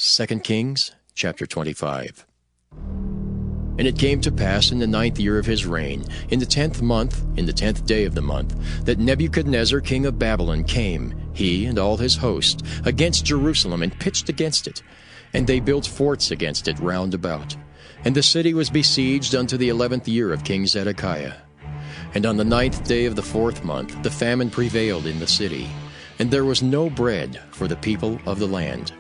2 Kings chapter 25. And it came to pass in the 9th year of his reign, in the 10th month, in the 10th day of the month, that Nebuchadnezzar king of Babylon came, he and all his host, against Jerusalem, and pitched against it. And they built forts against it round about. And the city was besieged unto the 11th year of King Zedekiah. And on the 9th day of the 4th month the famine prevailed in the city, and there was no bread for the people of the land.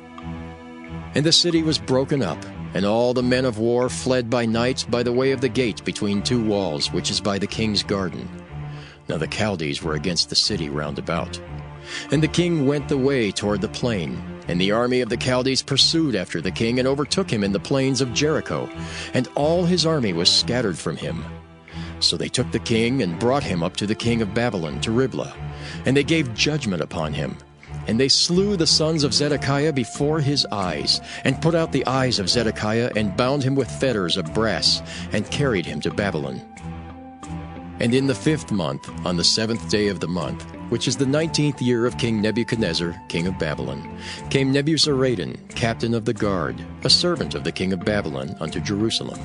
And the city was broken up, and all the men of war fled by night by the way of the gate between two walls, which is by the king's garden. Now the Chaldees were against the city round about. And the king went the way toward the plain, and the army of the Chaldees pursued after the king, and overtook him in the plains of Jericho, and all his army was scattered from him. So they took the king, and brought him up to the king of Babylon, to Riblah, and they gave judgment upon him. And they slew the sons of Zedekiah before his eyes, and put out the eyes of Zedekiah, and bound him with fetters of brass, and carried him to Babylon. And in the 5th month, on the 7th day of the month, which is the 19th year of King Nebuchadnezzar, king of Babylon, came Nebuzaradan, captain of the guard, a servant of the king of Babylon, unto Jerusalem.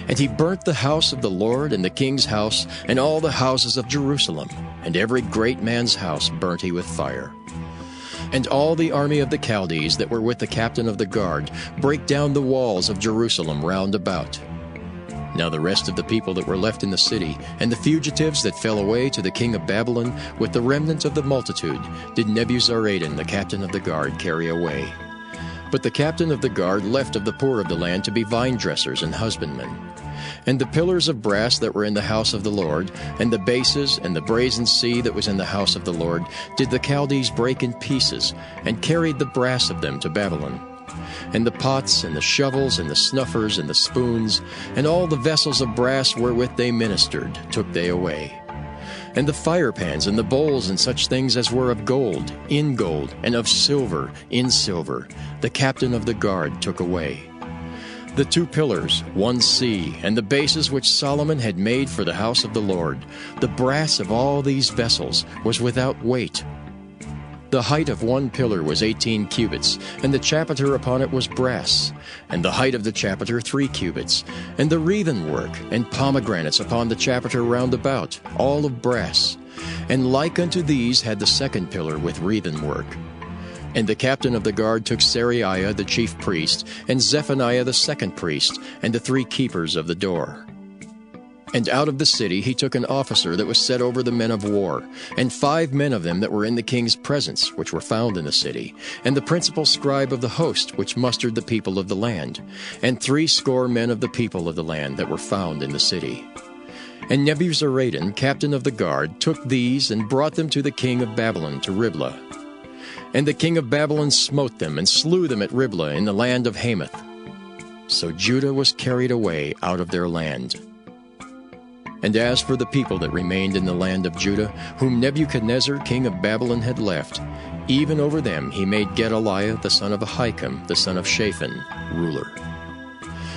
And he burnt the house of the Lord, and the king's house, and all the houses of Jerusalem, and every great man's house burnt he with fire. And all the army of the Chaldees that were with the captain of the guard brake down the walls of Jerusalem round about. Now the rest of the people that were left in the city, and the fugitives that fell away to the king of Babylon, with the remnant of the multitude, did Nebuzaradan the captain of the guard carry away. But the captain of the guard left of the poor of the land to be vine dressers and husbandmen. And the pillars of brass that were in the house of the Lord, and the bases, and the brazen sea that was in the house of the Lord, did the Chaldees break in pieces, and carried the brass of them to Babylon. And the pots, and the shovels, and the snuffers, and the spoons, and all the vessels of brass wherewith they ministered, took they away. And the firepans, and the bowls, and such things as were of gold, in gold, and of silver, in silver, the captain of the guard took away. The 2 pillars, 1 sea, and the bases which Solomon had made for the house of the Lord, the brass of all these vessels was without weight. The height of 1 pillar was 18 cubits, and the chapiter upon it was brass, and the height of the chapiter 3 cubits, and the wreathen work and pomegranates upon the chapiter round about, all of brass. And like unto these had the 2nd pillar with wreathen work. And the captain of the guard took Seraiah the chief priest, and Zephaniah the 2nd priest, and the 3 keepers of the door. And out of the city he took an officer that was set over the men of war, and 5 men of them that were in the king's presence, which were found in the city, and the principal scribe of the host, which mustered the people of the land, and 60 men of the people of the land that were found in the city. And Nebuzaradan, captain of the guard, took these, and brought them to the king of Babylon, to Riblah. And the king of Babylon smote them, and slew them at Riblah in the land of Hamath. So Judah was carried away out of their land. And as for the people that remained in the land of Judah, whom Nebuchadnezzar king of Babylon had left, even over them he made Gedaliah the son of Ahikam, the son of Shaphan, ruler.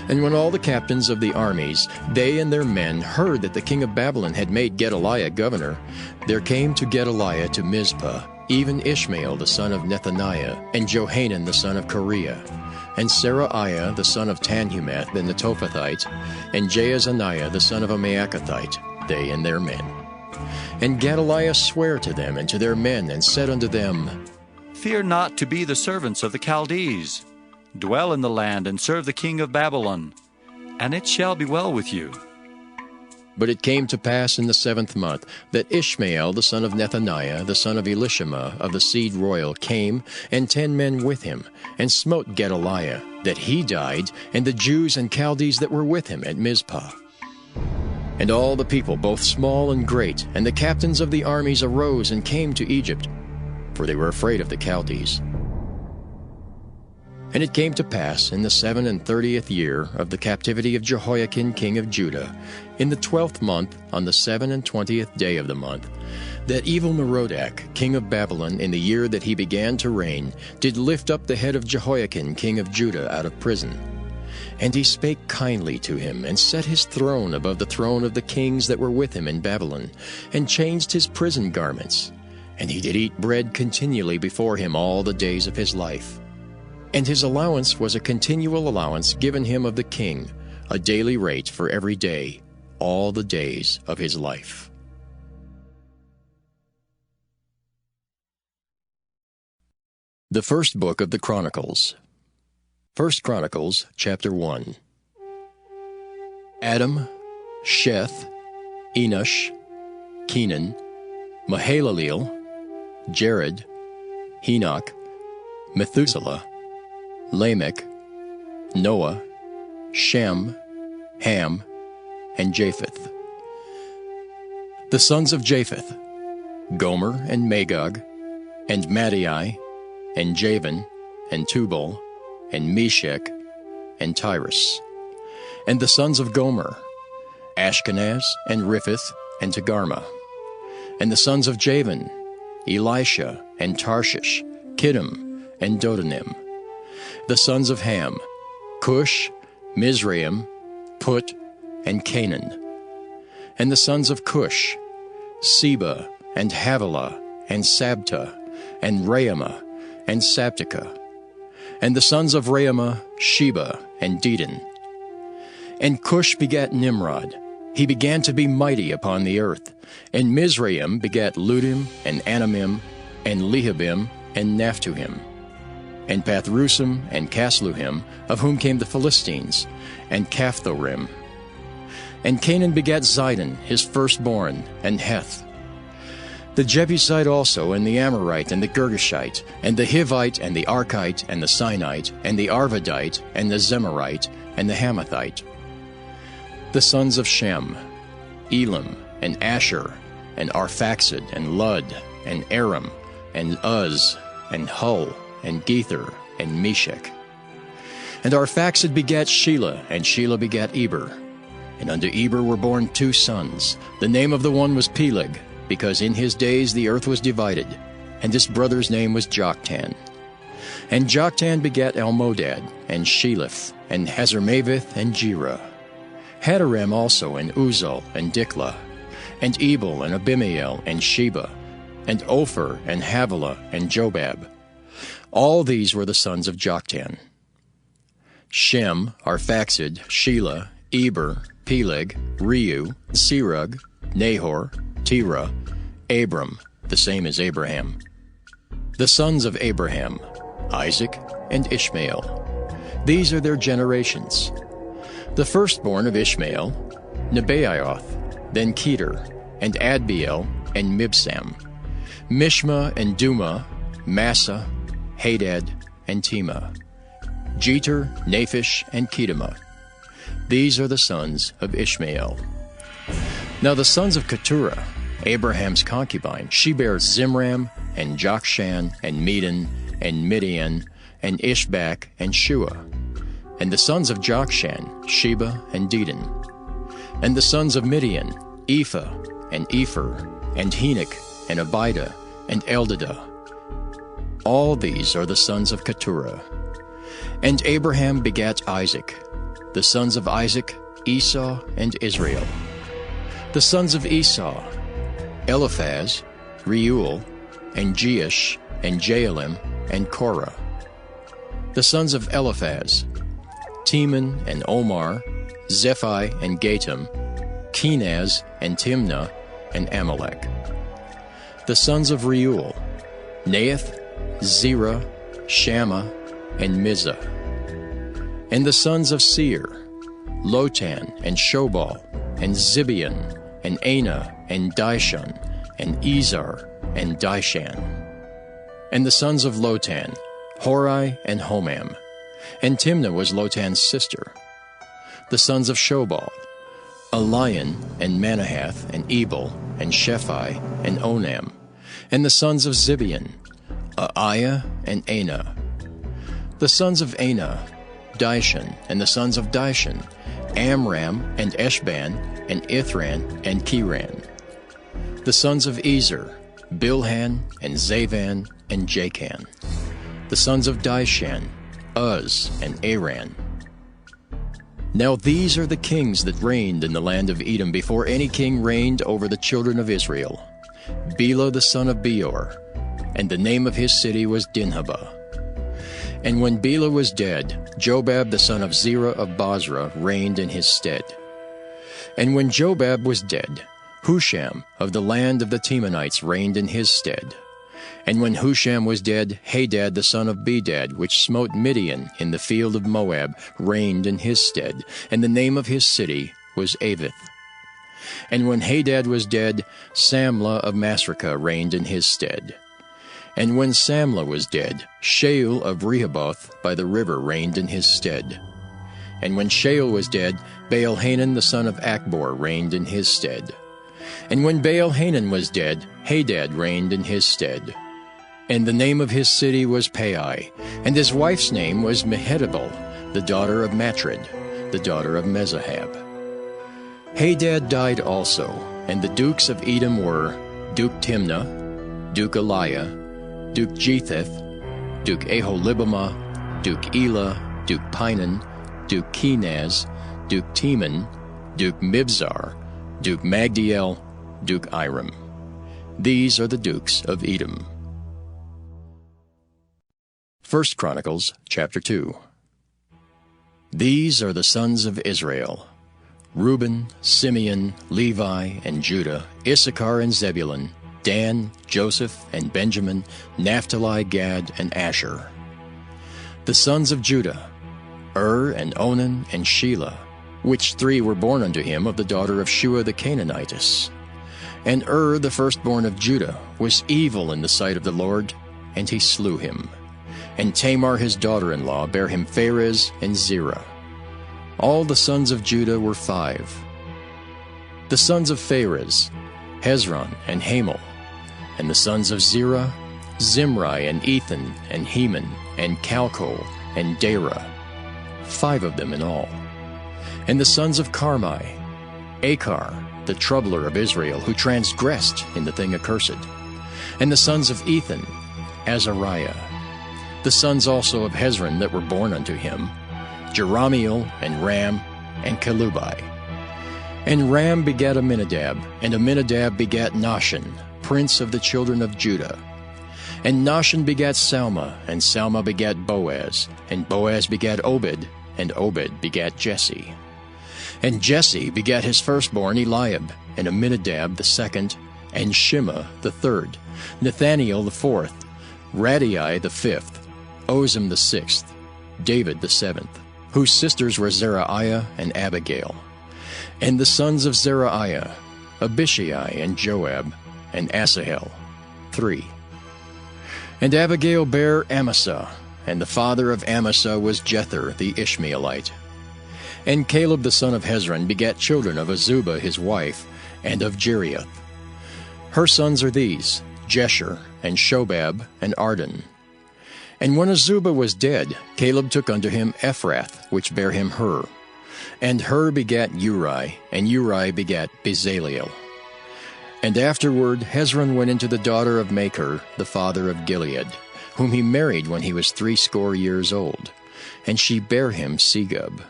And when all the captains of the armies, they and their men, heard that the king of Babylon had made Gedaliah governor, there came to Gedaliah to Mizpah even Ishmael the son of Nethaniah, and Johanan the son of Kareah, and Seraiah the son of Tanhumeth the Netophathite, and Jaazaniah the son of a Maacathite, they and their men. And Gedaliah sware to them and to their men, and said unto them, Fear not to be the servants of the Chaldees. Dwell in the land, and serve the king of Babylon, and it shall be well with you. But it came to pass in the 7th month that Ishmael the son of Nethaniah, the son of Elishama of the seed royal, came, and 10 men with him, and smote Gedaliah, that he died, and the Jews and Chaldees that were with him at Mizpah. And all the people, both small and great, and the captains of the armies arose and came to Egypt, for they were afraid of the Chaldees. And it came to pass in the 37th year of the captivity of Jehoiachin king of Judah, in the 12th month, on the 27th day of the month, that Evil-Merodach king of Babylon, in the year that he began to reign, did lift up the head of Jehoiachin king of Judah out of prison. And he spake kindly to him, and set his throne above the throne of the kings that were with him in Babylon, and changed his prison garments. And he did eat bread continually before him all the days of his life. And his allowance was a continual allowance given him of the king, a daily rate for every day, all the days of his life. The first book of the Chronicles. 1 Chronicles, chapter 1. Adam, Sheth, Enosh, Kenan, Mahalaleel, Jared, Enoch, Methuselah, Lamech, Noah, Shem, Ham, and Japheth. The sons of Japheth, Gomer and Magog, and Madai, and Javan, and Tubal, and Meshech, and Tyrus. And the sons of Gomer, Ashkenaz, and Riphath, and Togarmah. And the sons of Javan, Elisha, and Tarshish, Kittim, and Dodanim. The sons of Ham, Cush, Mizraim, Put, and Canaan. And the sons of Cush, Seba, and Havilah, and Sabta, and Raamah, and Sabteka. And the sons of Raamah, Sheba, and Dedan. And Cush begat Nimrod. He began to be mighty upon the earth. And Mizraim begat Ludim, and Anamim, and Lehabim, and Naphtuhim. And Pathrusim, and Casluhim, of whom came the Philistines, and Caphthorim. And Canaan begat Zidon, his firstborn, and Heth. The Jebusite also, and the Amorite, and the Girgashite, and the Hivite, and the Archite, and the Sinite, and the Arvadite, and the Zemarite, and the Hamathite. The sons of Shem, Elam, and Asher, and Arphaxad, and Lud, and Aram, and Uz, and Hul, and Gether, and Meshech. And Arphaxad begat Shelah, and Shelah begat Eber. And unto Eber were born 2 sons. The name of the one was Peleg, because in his days the earth was divided, and his brother's name was Joktan. And Joktan begat Almodad, and Sheleph, and Hazarmaveth, and Jerah. Hadoram also, and Uzal, and Diklah, and Ebal, and Abimael, and Sheba, and Ophir, and Havilah, and Jobab. All these were the sons of Joktan. Shem, Arphaxad, Shelah, Eber, Peleg, Reu, Serug, Nahor, Terah, Abram, the same as Abraham. The sons of Abraham, Isaac, and Ishmael. These are their generations. The firstborn of Ishmael, Nebaioth, then Kedar, and Adbeel, and Mibsam, Mishma, and Duma, Massa, Hadad, and Tema, Jeter, Naphish, and Kedemah. These are the sons of Ishmael. Now the sons of Keturah, Abraham's concubine, she bare Zimram, and Jokshan, and Medan, and Midian, and Ishbak, and Shua. And the sons of Jokshan, Sheba, and Dedan. And the sons of Midian, Ephah, and Epher, and Henoch, and Abida, and Eldadah. All these are the sons of Keturah. And Abraham begat Isaac. The sons of Isaac, Esau, and Israel. The sons of Esau, Eliphaz, Reuel, and Jeush, and Jaalim, and Korah. The sons of Eliphaz, Teman, and Omar, Zephi, and Gatam, Kenaz, and Timnah, and Amalek. The sons of Reuel, Naath, Zerah, Shammah, and Mizah. And the sons of Seir, Lotan, and Shobal, and Zibeon, and Anah, and Dishon, and Ezer, and Dishan. And the sons of Lotan, Hori, and Homam. And Timnah was Lotan's sister. The sons of Shobal, Elian, and Manahath, and Ebal, and Shephi, and Onam. And the sons of Zibeon, Aiah, and Anah. The sons of Anah, Dishon, and the sons of Dishon, Amram, and Eshban, and Ithran, and Kiran. The sons of Ezer, Bilhan, and Zavan, and Jachan. The sons of Dishan, Uz, and Aran. Now these are the kings that reigned in the land of Edom before any king reigned over the children of Israel. Bela the son of Beor, and the name of his city was Dinhabah. And when Bela was dead, Jobab the son of Zerah of Bozrah reigned in his stead. And when Jobab was dead, Husham of the land of the Temanites reigned in his stead. And when Husham was dead, Hadad the son of Bedad, which smote Midian in the field of Moab, reigned in his stead, and the name of his city was Avith. And when Hadad was dead, Samlah of Masrekah reigned in his stead. And when Samlah was dead, Shaul of Rehoboth by the river reigned in his stead. And when Shaul was dead, Baal-Hanan the son of Achbor reigned in his stead. And when Baal-Hanan was dead, Hadad reigned in his stead. And the name of his city was Pai, and his wife's name was Mehetabel, the daughter of Matred, the daughter of Mezahab. Hadad died also, and the dukes of Edom were Duke Timnah, Duke Eliah, Duke Jetheth, Duke Aholibamah, Duke Elah, Duke Pinan, Duke Kenaz, Duke Teman, Duke Mibzar, Duke Magdiel, Duke Iram. These are the dukes of Edom. 1 Chronicles chapter 2. These are the sons of Israel: Reuben, Simeon, Levi, and Judah, Issachar and Zebulun, Dan, Joseph, and Benjamin, Naphtali, Gad, and Asher. The sons of Judah: and Onan, and Shelah, which three were born unto him of the daughter of Shua the Canaanitess. And the firstborn of Judah, was evil in the sight of the Lord, and he slew him. And Tamar his daughter-in-law bare him Pharez and Zerah. All the sons of Judah were 5. The sons of Pharez: Hezron and Hamel. And the sons of Zerah: Zimri and Ethan and Heman and Calcol and Dara. 5 of them in all. And the sons of Carmi: Achar, the troubler of Israel, who transgressed in the thing accursed. And the sons of Ethan: Azariah. The sons also of Hezron that were born unto him: Jerahmeel, and Ram, and Kelubai. And Ram begat Amminadab, and Amminadab begat Nahshon, prince of the children of Judah. And Nahshon begat Salma, and Salma begat Boaz, and Boaz begat Obed, and Obed begat Jesse. And Jesse begat his firstborn Eliab, and Amminadab the second, and Shimea the third, Nathaniel the fourth, Radai the fifth, Ozem the sixth, David the seventh, whose sisters were Zeruiah and Abigail. And the sons of Zeruiah: Abishai and Joab, and Asahel, 3. And Abigail bare Amasa, and the father of Amasa was Jether the Ishmaelite. And Caleb the son of Hezron begat children of Azubah his wife, and of Jerioth. Her sons are these: Jesher, and Shobab, and Arden. And when Azubah was dead, Caleb took unto him Ephrath, which bare him Hur. And Hur begat Uri, and Uri begat Bezaleel. And afterward Hezron went into the daughter of Machir, the father of Gilead, whom he married when he was 80 years old, and she bare him Segub.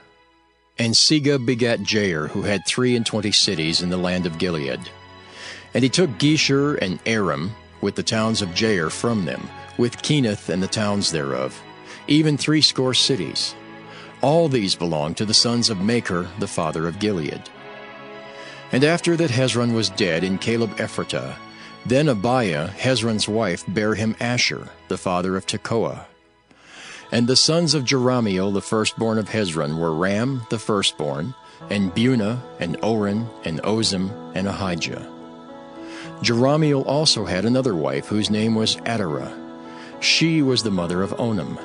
And Segub begat Jair, who had 23 cities in the land of Gilead. And he took Geshur and Aram, with the towns of Jair from them, with Kenath and the towns thereof, even 80 cities. All these belonged to the sons of Machir, the father of Gilead. And after that Hezron was dead in Caleb Ephratah, then Abiah, Hezron's wife, bare him Asher, the father of Tekoa. And the sons of Jerahmeel, the firstborn of Hezron, were Ram, the firstborn, and Bunah, and Oren, and Ozem, and Ahijah. Jerahmeel also had another wife, whose name was Adarah. She was the mother of Onam.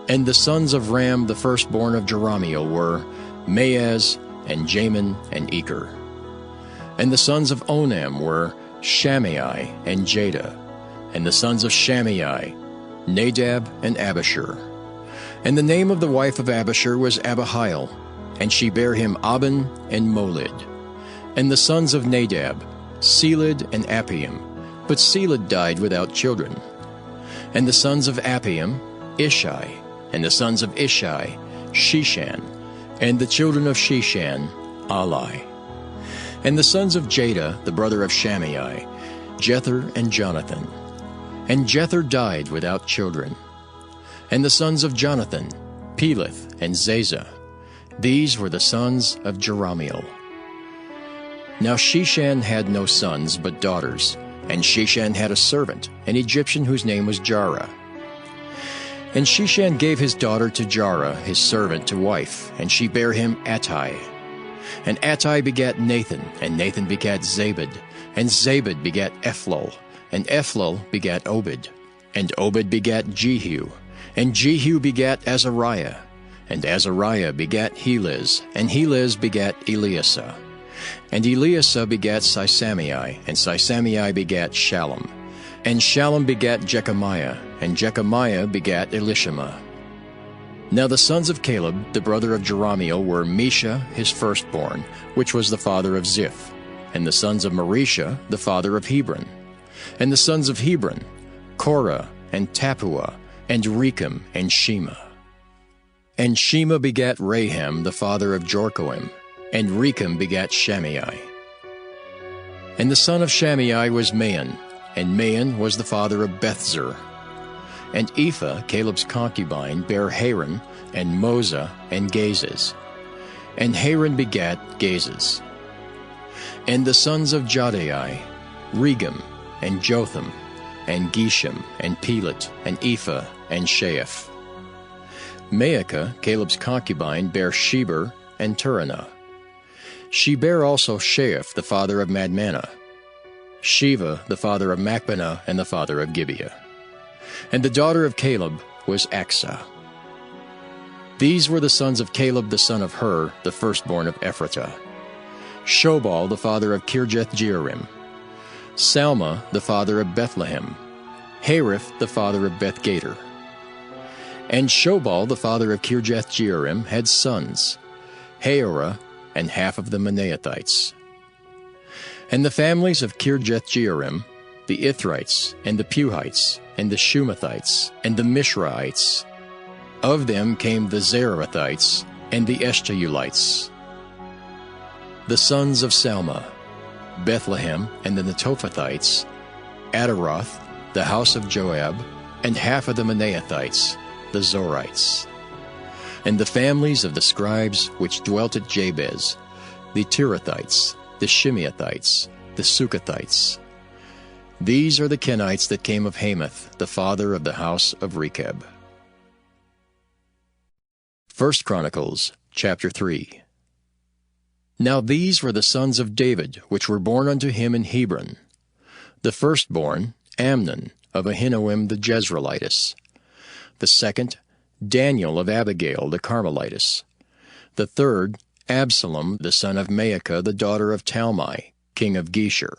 And the sons of Ram, the firstborn of Jerahmeel, were Maaz, and Jamin, and Eker. And the sons of Onam were Shammai and Jada. And the sons of Shammai: Nadab and Abishur. And the name of the wife of Abishur was Abihail, and she bare him Aben and Molid. And the sons of Nadab: Seled and Appium, but Seled died without children. And the sons of Appium: Ishai. And the sons of Ishai: Sheshan. And the children of Sheshan: Ali. And the sons of Jada, the brother of Shammai: Jether and Jonathan. And Jether died without children. And the sons of Jonathan, Peleth and Zazah. These were the sons of Jerahmeel. Now Sheshan had no sons but daughters, and Sheshan had a servant, an Egyptian whose name was Jarah. And Sheshan gave his daughter to Jarah, his servant, to wife, and she bare him Attai. And Attai begat Nathan, and Nathan begat Zabed, and Zabed begat Ephlol, and Ephlol begat Obed, and Obed begat Jehu, and Jehu begat Azariah, and Azariah begat Helez, and Helez begat Eleasah. And Eleasah begat Sisamai, and Sisamai begat Shallum. And Shallum begat Jechemiah, and Jechemiah begat Elishama. Now the sons of Caleb, the brother of Jerahmeel, were Mesha, his firstborn, which was the father of Ziph, and the sons of Marisha, the father of Hebron. And the sons of Hebron, Korah, and Tappuah, and Rechem, and Shema. And Shema begat Raham, the father of Jorkoam, and Rechem begat Shammai. And the son of Shammai was Maon, and Maon was the father of Bethzer. And Ephah, Caleb's concubine, bare Haran, and Moza, and Gazez. And Haran begat Gazez. And the sons of Jadai, Regem, and Jotham, and Geshem, and Pelet, and Ephah, and Sheaph. Maacah, Caleb's concubine, bare Sheber and Turanah. She bare also Sheaph, the father of Madmanah, Sheva, the father of Machbenah, and the father of Gibeah. And the daughter of Caleb was Acsah. These were the sons of Caleb the son of Hur, the firstborn of Ephratah. Shobal, the father of Kirjath-jearim. Salma, the father of Bethlehem. Hariph, the father of Beth-gader. And Shobal, the father of Kirjath-jearim, had sons, Haorah, and half of the Manaathites. And the families of Kirjath-jearim, the Ithrites, and the Puhites, and the Shumathites, and the Mishraites. Of them came the Zarathites, and the Eshtaolites. The sons of Salma, Bethlehem, and the Netophathites, Adaroth, the house of Joab, and half of the Manaathites, the Zorites. And the families of the scribes which dwelt at Jabez, the Tirathites, the Shimeathites, the Sukathites. These are the Kenites that came of Hamath, the father of the house of Rechab. 1 Chronicles, chapter 3. Now these were the sons of David, which were born unto him in Hebron. The firstborn, Amnon, of Ahinoam the Jezreelitess. The second, Daniel of Abigail the Carmelitess. The third, Absalom, the son of Maacah, the daughter of Talmai, king of Geshur.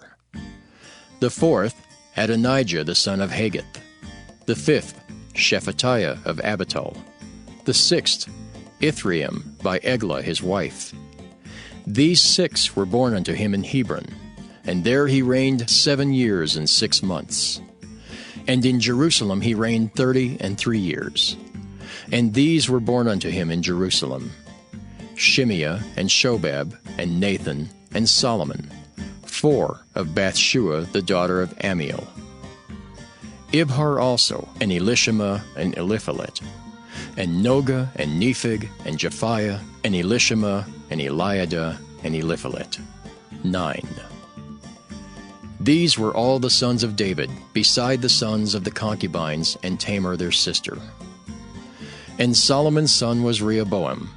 The fourth, Adonijah, the son of Haggith. The fifth, Shephatiah of Abital. The sixth, Ithream, by Eglah his wife. These 6 were born unto him in Hebron, and there he reigned 7 years and 6 months. And in Jerusalem he reigned 33 years. And these were born unto him in Jerusalem, Shimeah, and Shobab, and Nathan, and Solomon, 4 of Bathshua the daughter of Amiel. Ibhar also, and Elishama, and Eliphalet, and Noga, and Nephig, and Japhiah, and Elishama, and Eliada, and Eliphalet, 9. These were all the sons of David, beside the sons of the concubines, and Tamar their sister. And Solomon's son was Rehoboam,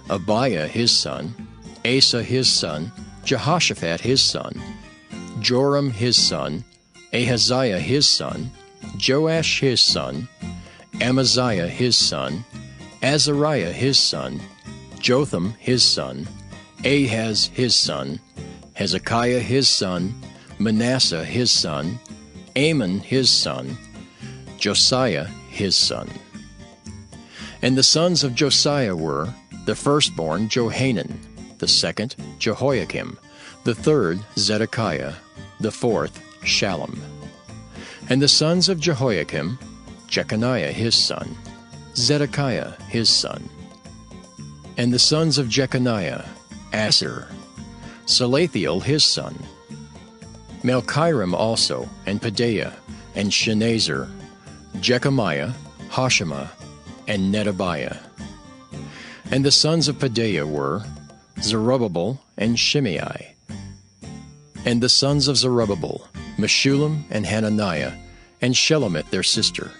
Abiah his son, Asa his son, Jehoshaphat his son, Joram his son, Ahaziah his son, Joash his son, Amaziah his son, Azariah his son, Jotham his son, Ahaz his son, Hezekiah his son, Manasseh his son, Amon his son, Josiah his son. And the sons of Josiah were, the firstborn Johanan, the second Jehoiakim, the third Zedekiah, the fourth Shallum. And the sons of Jehoiakim, Jeconiah his son, Zedekiah his son. And the sons of Jeconiah, Asir, Salathiel his son, Melchiram also, and Pedaiah, and Shenazer, Jechemiah, Hoshama, and Nedabiah. And the sons of Pedaiah were Zerubbabel and Shimei. And the sons of Zerubbabel, Meshullam and Hananiah, and Shelomith their sister.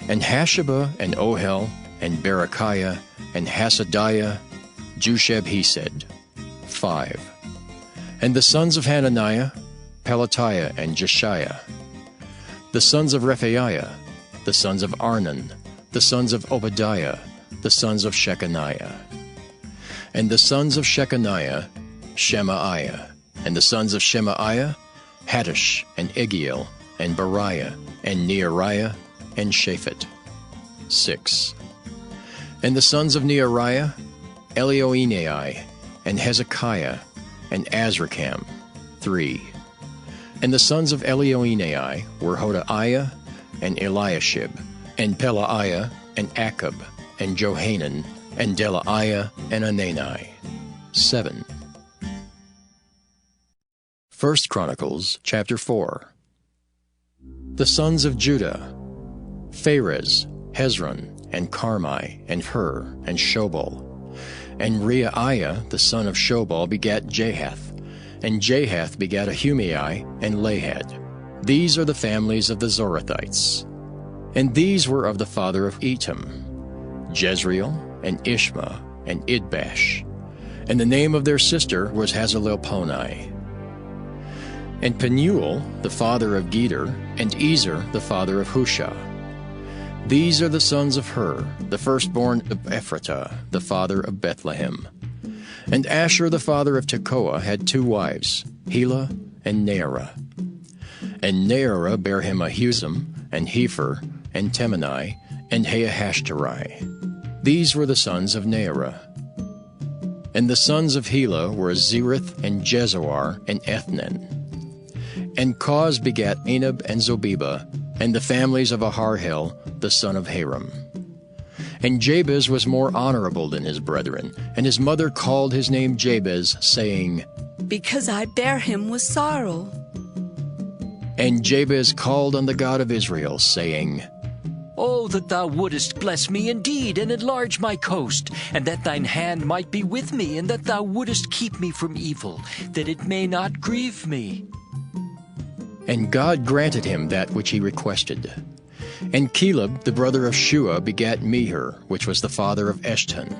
And Hashabah and Ohel, and Berechiah, and Hasadiah, Jusheb-Hesed, 5. And the sons of Hananiah, Pelatiah and Jeshiah. The sons of Rephaiah, the sons of Arnan, the sons of Obadiah, the sons of Shechaniah. And the sons of Shechaniah, Shemaiah. And the sons of Shemaiah, Hattush, and Igiel, and Bariah, and Neariah, and Shaphat, 6. And the sons of Neariah, Elioenai, and Hezekiah, and Azrikam, 3. And the sons of Elioenai were Hodaiah, and Eliashib, and Pelaiah, and Akab, and Johanan, and Delaiah, and Anani, 7. 1 Chronicles chapter 4. The sons of Judah, Pharez, Hezron, and Carmi, and Hur, and Shobal. And Reaiah the son of Shobal begat Jahath, and Jahath begat Ahumai and Lahad. These are the families of the Zorathites. And these were of the father of Etam, Jezreel, and Ishma, and Idbash. And the name of their sister was Hazelelponi. And Penuel, the father of Geder, and Ezer, the father of Hushah. These are the sons of Hur, the firstborn of Ephratah, the father of Bethlehem. And Asher, the father of Tekoa, had 2 wives, Helah and Naarah. And Naarah bare him Ahuzam, and Hepher, and Temani, and Haahashtari. These were the sons of Naarah. And the sons of Helah were Zereth, and Jezoar, and Ethnan. And Cause begat Anab and Zobeba, and the families of Aharhel, the son of Haram. And Jabez was more honorable than his brethren, and his mother called his name Jabez, saying, Because I bare him with sorrow. And Jabez called on the God of Israel, saying, Oh, that thou wouldest bless me indeed, and enlarge my coast, and that thine hand might be with me, and that thou wouldest keep me from evil, that it may not grieve me. And God granted him that which he requested. And Caleb, the brother of Shua, begat Meher, which was the father of Eshton.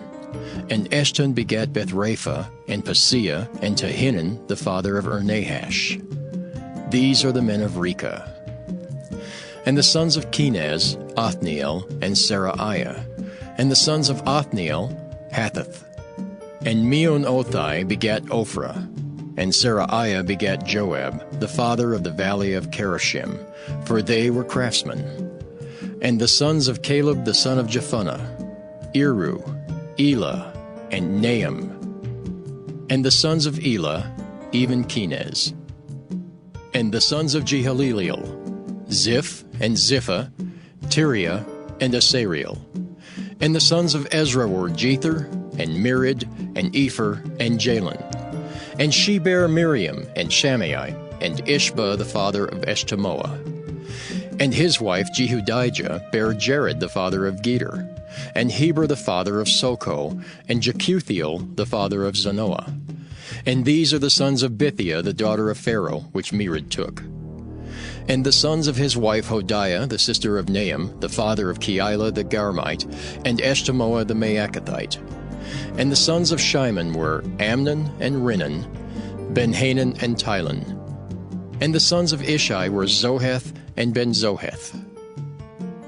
And Eshton begat Bethrapha, and Paseah, and Tahinan, the father of Nahash. These are the men of Rechah. And the sons of Kenaz, Othniel, and Seraiah. And the sons of Othniel, Hathath. And Meonothai begat Ophrah. And Seraiah begat Joab, the father of the valley of Kerashim, for they were craftsmen. And the sons of Caleb the son of Jephunneh, Iru, Elah, and Nahum. And the sons of Elah, even Kenaz. And the sons of Jehaleleel, Ziph, and Ziphah, Tiria, and Asariel. And the sons of Ezra were Jether, and Merid, and Epher, and Jalon. And she bare Miriam, and Shammai, and Ishba the father of Eshtemoa. And his wife Jehudijah bare Jared the father of Geder, and Heber the father of Soko, and Jekuthiel the father of Zanoah. And these are the sons of Bithiah the daughter of Pharaoh, which Merid took. And the sons of his wife Hodiah, the sister of Nahum, the father of Keilah the Garmite, and Eshtemoa the Maacathite. And the sons of Shimon were Amnon and Rinan, Benhanan and Tilon. And the sons of Ishi were Zoheth and Ben-Zoheth.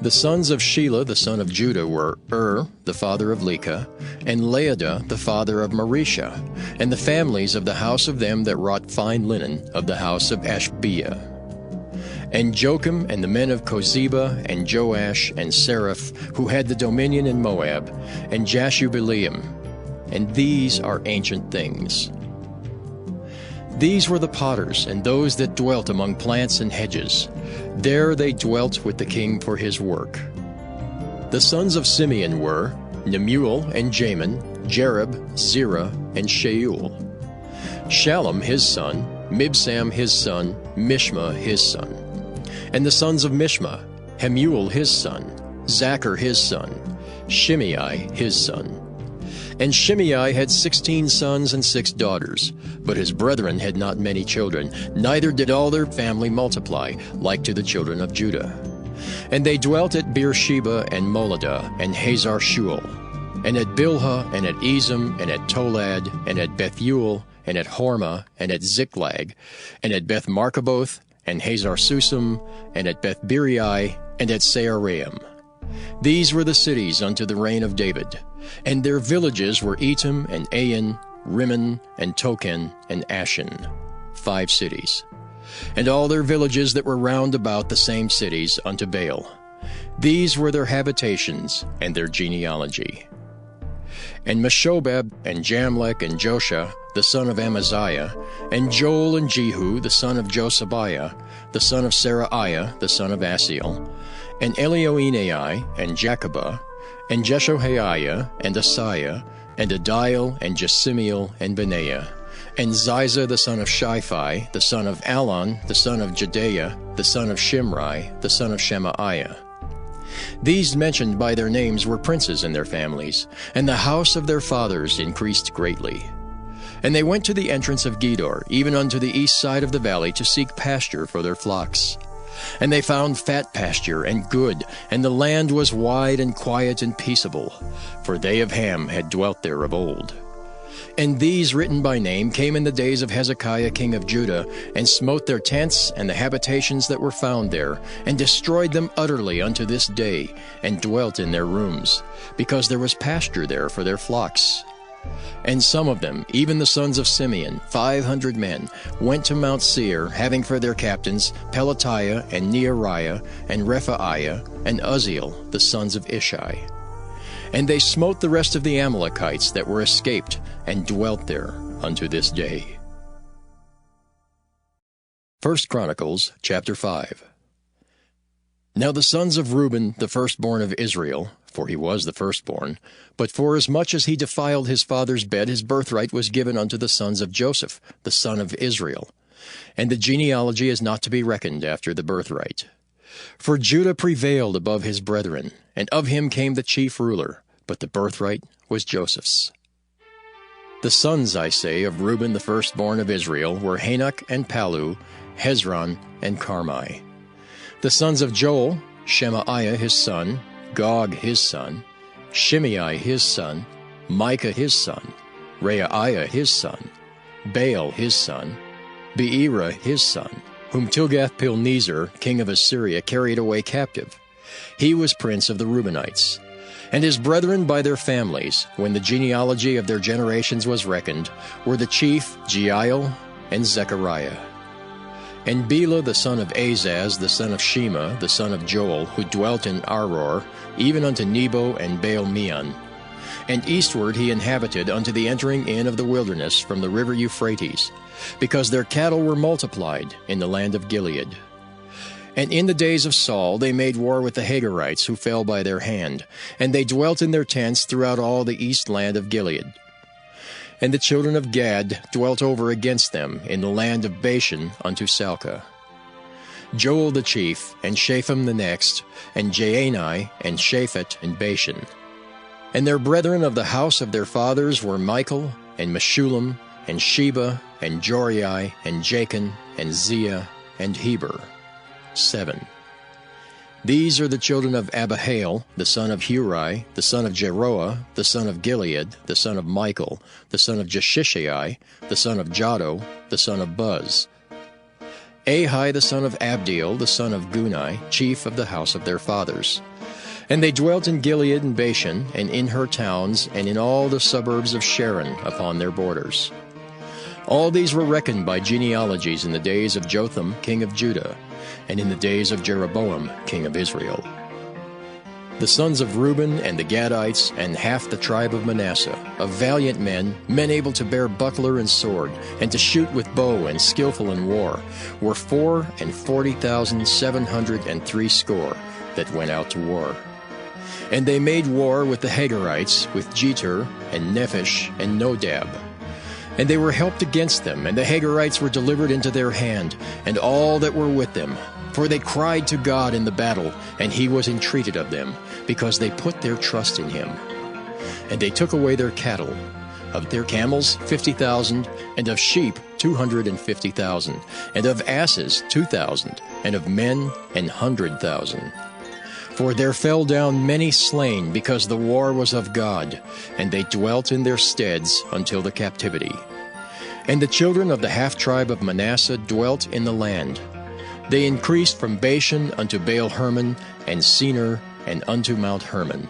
The sons of Shelah the son of Judah were the father of Leka, and Laadah the father of Marisha, and the families of the house of them that wrought fine linen of the house of Ashbiah. And Jocham and the men of Kozeba, and Joash, and Seraph, who had the dominion in Moab, and Jashubileam. And these are ancient things. These were the potters, and those that dwelt among plants and hedges. There they dwelt with the king for his work. The sons of Simeon were Nemuel and Jamin, Jereb, Zerah, and Shaul. Shallum his son, Mibsam his son, Mishma his son. And the sons of Mishma, Hemuel his son, Zachar his son, Shimei his son. And Shimei had 16 sons and 6 daughters, but his brethren had not many children, neither did all their family multiply, like to the children of Judah. And they dwelt at Beersheba and Moladah and Hazar Shual, and at Bilhah and at Ezem and at Tolad and at Bethuel and at Hormah and at Ziklag and at Beth Markaboth and Hazar Susam and at Beth Biri and at Saaraim. These were the cities unto the reign of David, and their villages were Etam and Ain, Rimmon and Token and Ashen, 5 cities. And all their villages that were round about the same cities unto Baal. These were their habitations and their genealogy. And Meshobab and Jamlech and Joshua, the son of Amaziah, and Joel and Jehu, the son of Josabiah, the son of Seraiah, the son of Asiel, and Elioenai and Jacobah, and Jeshohaiah and Asaiah, and Adiel and Jesimiel and Benaiah, and Ziza the son of Shiphi, the son of Alon, the son of Jedaiah, the son of Shimri, the son of Shemaiah. These mentioned by their names were princes in their families, and the house of their fathers increased greatly. And they went to the entrance of Gedor, even unto the east side of the valley, to seek pasture for their flocks. And they found fat pasture and good, and the land was wide and quiet and peaceable, for they of Ham had dwelt there of old. And these written by name came in the days of Hezekiah king of Judah, and smote their tents and the habitations that were found there, and destroyed them utterly unto this day, and dwelt in their rooms, because there was pasture there for their flocks. And some of them, even the sons of Simeon, 500 men, went to Mount Seir, having for their captains Pelatiah and Neariah and Rephaiah and Uzziel, the sons of Ishi. And they smote the rest of the Amalekites that were escaped, and dwelt there unto this day. 1 Chronicles chapter 5. Now the sons of Reuben, the firstborn of Israel, for he was the firstborn, but forasmuch as he defiled his father's bed, his birthright was given unto the sons of Joseph, the son of Israel. And the genealogy is not to be reckoned after the birthright. For Judah prevailed above his brethren, and of him came the chief ruler, but the birthright was Joseph's. The sons, I say, of Reuben the firstborn of Israel were Hanok and Palu, Hezron and Carmi. The sons of Joel, Shemaiah his son, Gog his son, Shimei his son, Micah his son, Reaiah his son, Baal his son, Beera his son, whom Tilgath-Pilneser, king of Assyria, carried away captive. He was prince of the Reubenites. And his brethren by their families, when the genealogy of their generations was reckoned, were the chief Jeiel and Zechariah. And Bela the son of Azaz, the son of Shema, the son of Joel, who dwelt in Aror, even unto Nebo and Baal-meon. And eastward he inhabited unto the entering in of the wilderness from the river Euphrates, because their cattle were multiplied in the land of Gilead. And in the days of Saul they made war with the Hagarites, who fell by their hand, and they dwelt in their tents throughout all the east land of Gilead. And the children of Gad dwelt over against them in the land of Bashan unto Salcah. Joel the chief, and Shapham the next, and Jaani, and Shaphat, and Bashan. And their brethren of the house of their fathers were Michael, and Meshullam, and Sheba, and Jorai, and Jachin, and Ziah, and Heber. 7. These are the children of Abihail, the son of Huri, the son of Jeroah, the son of Gilead, the son of Michael, the son of Jeshishai, the son of Jado, the son of Buz. Ahi, the son of Abdiel, the son of Guni, chief of the house of their fathers. And they dwelt in Gilead and Bashan, and in her towns, and in all the suburbs of Sharon upon their borders. All these were reckoned by genealogies in the days of Jotham, king of Judah, and in the days of Jeroboam, king of Israel. The sons of Reuben and the Gadites and half the tribe of Manasseh, of valiant men, men able to bear buckler and sword, and to shoot with bow and skillful in war, were 440,760 that went out to war. And they made war with the Hagarites, with Jeter and Nephish and Nodab. And they were helped against them, and the Hagarites were delivered into their hand, and all that were with them, For they cried to God in the battle, and he was entreated of them, because they put their trust in him. And they took away their cattle, of their camels 50,000, and of sheep 250,000, and of asses 2,000, and of men 100,000. For there fell down many slain, because the war was of God, and they dwelt in their steads until the captivity. And the children of the half-tribe of Manasseh dwelt in the land. They increased from Bashan unto Baal-Hermon, and Senir, and unto Mount Hermon.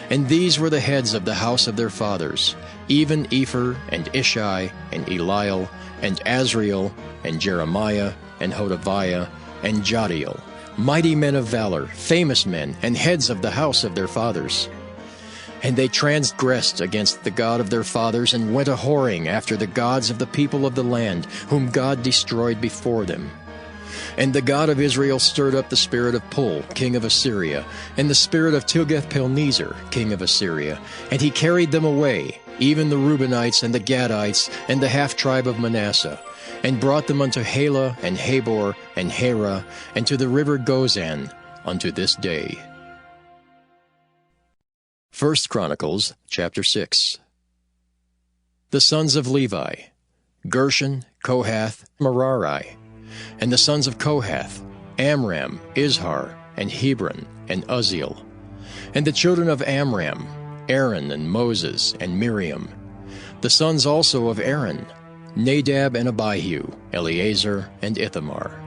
And these were the heads of the house of their fathers, even Epher, and Ishai, and Eliel, and Azriel, and Jeremiah, and Hodaviah, and Jadiel, mighty men of valor, famous men, and heads of the house of their fathers. And they transgressed against the God of their fathers, and went a-whoring after the gods of the people of the land, whom God destroyed before them. And the God of Israel stirred up the spirit of Pul, king of Assyria, and the spirit of Tilgath-Pilneser, king of Assyria, and he carried them away, even the Reubenites and the Gadites, and the half-tribe of Manasseh, and brought them unto Halah, and Habor, and Hara, and to the river Gozan, unto this day. 1 Chronicles chapter 6. The sons of Levi, Gershon, Kohath, Merari. And the sons of Kohath, Amram, Izhar, and Hebron, and Uzziel. And the children of Amram, Aaron, and Moses, and Miriam. The sons also of Aaron, Nadab and Abihu, Eleazar, and Ithamar.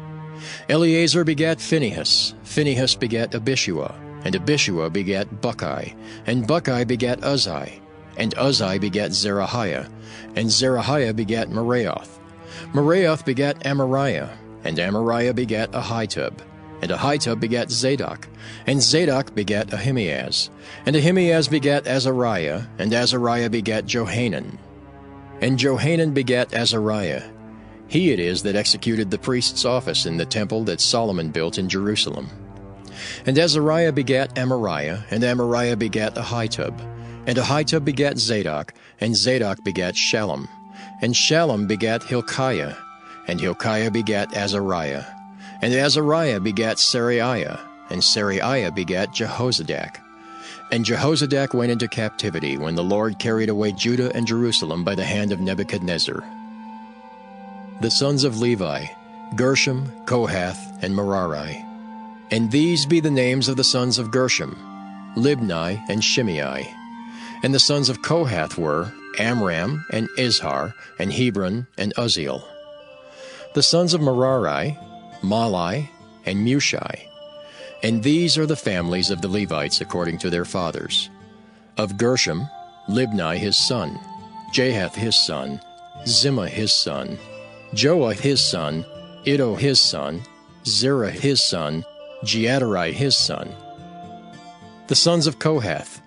Eleazar begat Phinehas, Phinehas begat Abishua, and Abishua begat Buckai, and Buckai begat Uzzi, and Uzzi begat Zerahiah, and Zerahiah begat Meraioth. Meraioth begat Amariah, and Amariah begat Ahitub, and Ahitub begat Zadok, and Zadok begat Ahimaaz, and Ahimaaz begat Azariah, and Azariah begat Johanan, and Johanan begat Azariah. He it is that executed the priest's office in the temple that Solomon built in Jerusalem. And Azariah begat Amariah, and Amariah begat Ahitub, and Ahitub begat Zadok, and Zadok begat Shallum, and Shallum begat Hilkiah, and Hilkiah begat Azariah, and Azariah begat Seraiah, and Seraiah begat Jehozadak. And Jehozadak went into captivity when the Lord carried away Judah and Jerusalem by the hand of Nebuchadnezzar. The sons of Levi, Gershom, Kohath, and Merari. And these be the names of the sons of Gershom, Libni and Shimei. And the sons of Kohath were Amram, and Izhar, and Hebron, and Uzziel. The sons of Merari, Mahli, and Mushi. And these are the families of the Levites according to their fathers. Of Gershom, Libni his son, Jahath his son, Zimmah his son, Joah his son, Iddo his son, Zerah his son, Jeaterai his son. The sons of Kohath,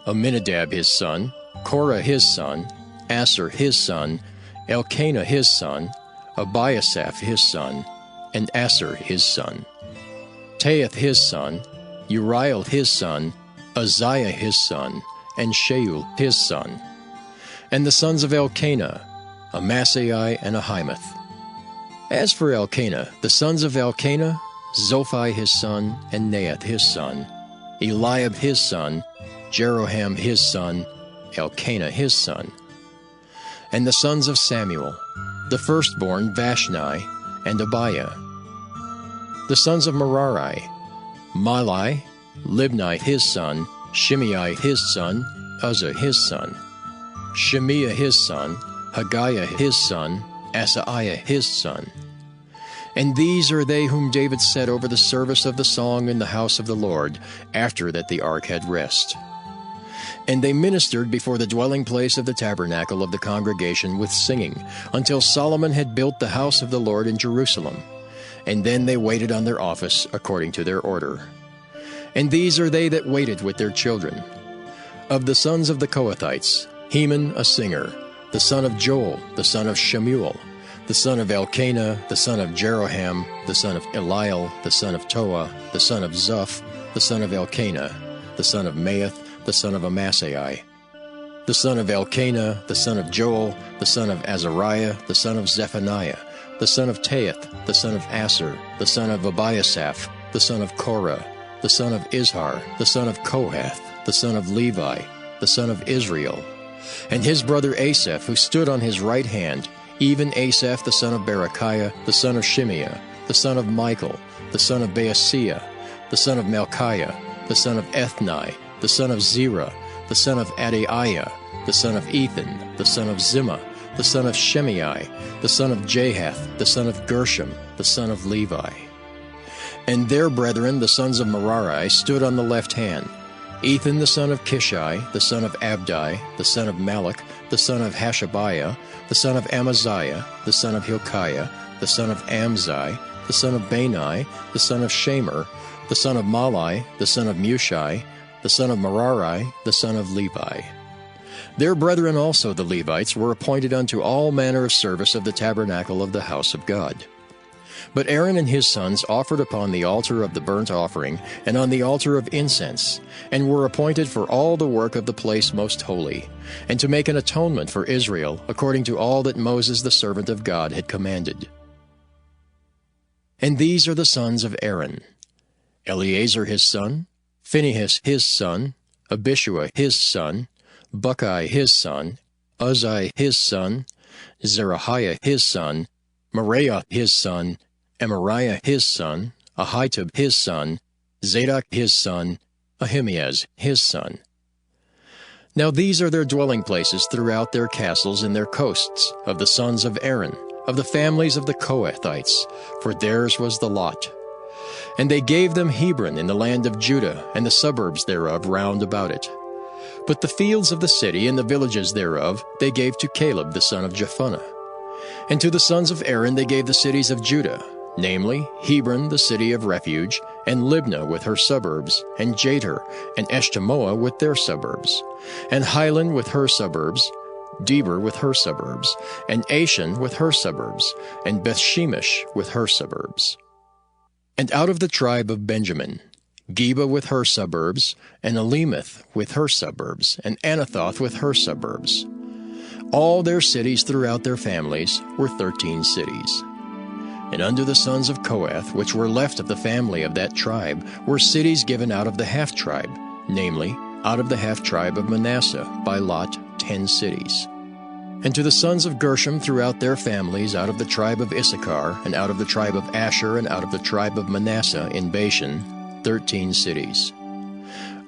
Aminadab his son, Korah his son, Asher his son, Elkanah his son, Abiasaph his son, and Asher his son. Tahath his son, Uriel his son, Uzziah his son, and Shaul his son. And the sons of Elkanah, Amasai and Ahimath. As for Elkanah, the sons of Elkanah, Zophai his son, and Naath his son, Eliab his son, Jeroham his son, Elkanah his son. And the sons of Samuel, the firstborn Vashni, and Abiah. The sons of Merari, Mahli, Libni his son, Shimei his son, Uzzah his son, Shemiah his son, Haggiah his son, Asaiah his son. And these are they whom David set over the service of the song in the house of the Lord, after that the ark had rest. And they ministered before the dwelling place of the tabernacle of the congregation with singing, until Solomon had built the house of the Lord in Jerusalem. And then they waited on their office according to their order. And these are they that waited with their children. Of the sons of the Kohathites, Heman a singer, the son of Joel, the son of Shemuel, the son of Elkanah, the son of Jeroham, the son of Eliel, the son of Toah, the son of Zuph, the son of Elkanah, the son of Maath, the son of Amasai, the son of Elkanah, the son of Joel, the son of Azariah, the son of Zephaniah, the son of Taeth, the son of Aser, the son of Abiasaph, the son of Korah, the son of Izhar, the son of Kohath, the son of Levi, the son of Israel, and his brother Asaph, who stood on his right hand, even Asaph the son of Berechiah, the son of Shimeah, the son of Michael, the son of Baaseiah, the son of Malchiah, the son of Ethni, the son of Zerah, the son of Adaiah, the son of Ethan, the son of Zimmah, the son of Shimei, the son of Jahath, the son of Gershom, the son of Levi. And their brethren, the sons of Merari, stood on the left hand, Ethan the son of Kishai, the son of Abdi, the son of Malach, the son of Hashabiah, the son of Amaziah, the son of Hilkiah, the son of Amzi, the son of Bani, the son of Shamer, the son of Malai, the son of Mushai, the son of Merari, the son of Levi. Their brethren also the Levites were appointed unto all manner of service of the tabernacle of the house of God. But Aaron and his sons offered upon the altar of the burnt offering and on the altar of incense, and were appointed for all the work of the place most holy, and to make an atonement for Israel, according to all that Moses the servant of God had commanded. And these are the sons of Aaron: Eleazar his son, Phinehas his son, Abishua his son, Buckai his son, Uzzi his son, Zerahiah his son, Meraioth his son, Amariah his son, Ahitub his son, Zadok his son, Ahimaaz his son. Now these are their dwelling places throughout their castles and their coasts, of the sons of Aaron, of the families of the Kohathites, for theirs was the lot. And they gave them Hebron in the land of Judah, and the suburbs thereof round about it. But the fields of the city and the villages thereof they gave to Caleb the son of Jephunneh. And to the sons of Aaron they gave the cities of Judah, namely, Hebron the city of refuge, and Libnah with her suburbs, and Jatir, and Eshtemoa with their suburbs, and Hilan with her suburbs, Deber with her suburbs, and Ashan with her suburbs, and Bethshemesh with her suburbs. And out of the tribe of Benjamin, Geba with her suburbs, and Alemeth with her suburbs, and Anathoth with her suburbs. All their cities throughout their families were 13 cities. And unto the sons of Kohath, which were left of the family of that tribe, were cities given out of the half-tribe, namely, out of the half-tribe of Manasseh, by lot 10 cities. And to the sons of Gershom throughout their families, out of the tribe of Issachar, and out of the tribe of Asher, and out of the tribe of Manasseh in Bashan, 13 cities.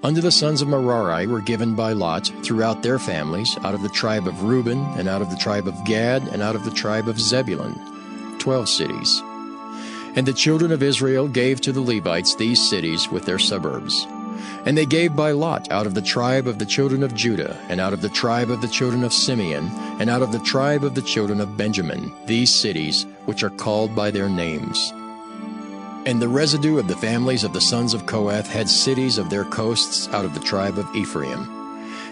Unto the sons of Merari were given by lot throughout their families, out of the tribe of Reuben, and out of the tribe of Gad, and out of the tribe of Zebulun, 12 cities. And the children of Israel gave to the Levites these cities with their suburbs. And they gave by lot out of the tribe of the children of Judah, and out of the tribe of the children of Simeon, and out of the tribe of the children of Benjamin, these cities which are called by their names. And the residue of the families of the sons of Kohath had cities of their coasts out of the tribe of Ephraim.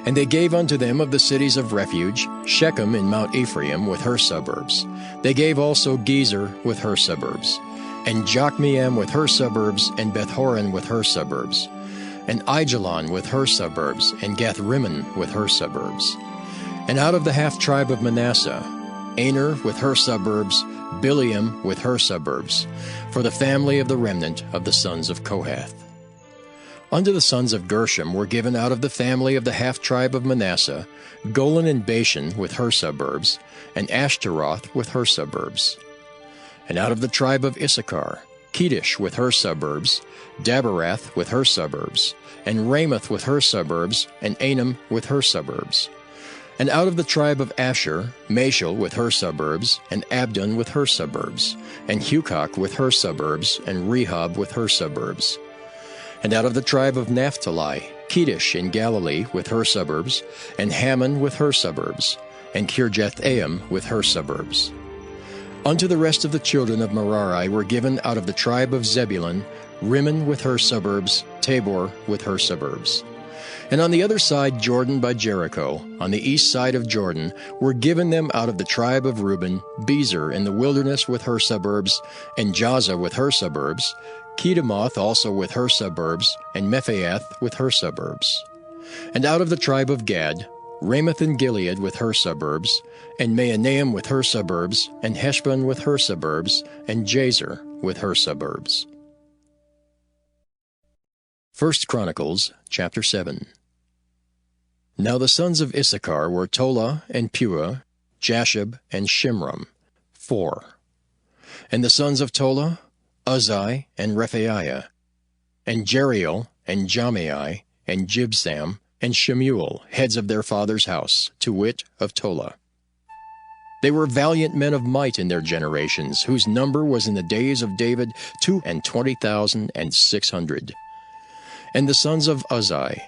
And they gave unto them of the cities of refuge, Shechem in Mount Ephraim with her suburbs. They gave also Gezer with her suburbs, and Jokmeam with her suburbs, and Beth-horon with her suburbs, and Aijalon with her suburbs, and Gath-rimmon with her suburbs. And out of the half-tribe of Manasseh, Aner with her suburbs, Bileam with her suburbs, for the family of the remnant of the sons of Kohath. Unto the sons of Gershom were given out of the family of the half-tribe of Manasseh, Golan and Bashan with her suburbs, and Ashtaroth with her suburbs. And out of the tribe of Issachar, Kedesh with her suburbs, Daberath with her suburbs, and Ramoth with her suburbs, and Anam with her suburbs. And out of the tribe of Asher, Mashal with her suburbs, and Abdon with her suburbs, and Hukok with her suburbs, and Rehob with her suburbs. And out of the tribe of Naphtali, Kedesh in Galilee with her suburbs, and Hammon with her suburbs, and Kirjathim with her suburbs. Unto the rest of the children of Merari were given out of the tribe of Zebulun, Rimmon with her suburbs, Tabor with her suburbs. And on the other side Jordan by Jericho, on the east side of Jordan, were given them out of the tribe of Reuben, Bezer in the wilderness with her suburbs, and Jazza with her suburbs, Kedemoth also with her suburbs, and Mephaath with her suburbs. And out of the tribe of Gad, Ramoth in Gilead with her suburbs, and Mahanaim with her suburbs, and Heshbon with her suburbs, and Jazer with her suburbs. 1 Chronicles chapter 7. Now the sons of Issachar were Tola and Puah, Jashub and Shimram, 4. And the sons of Tola, Uzzi and Rephaiah, and Jeriel and Jamai and Jibsam and Shemuel, heads of their father's house, to wit, of Tola. They were valiant men of might in their generations, whose number was in the days of David 22,600. And the sons of Uzzi,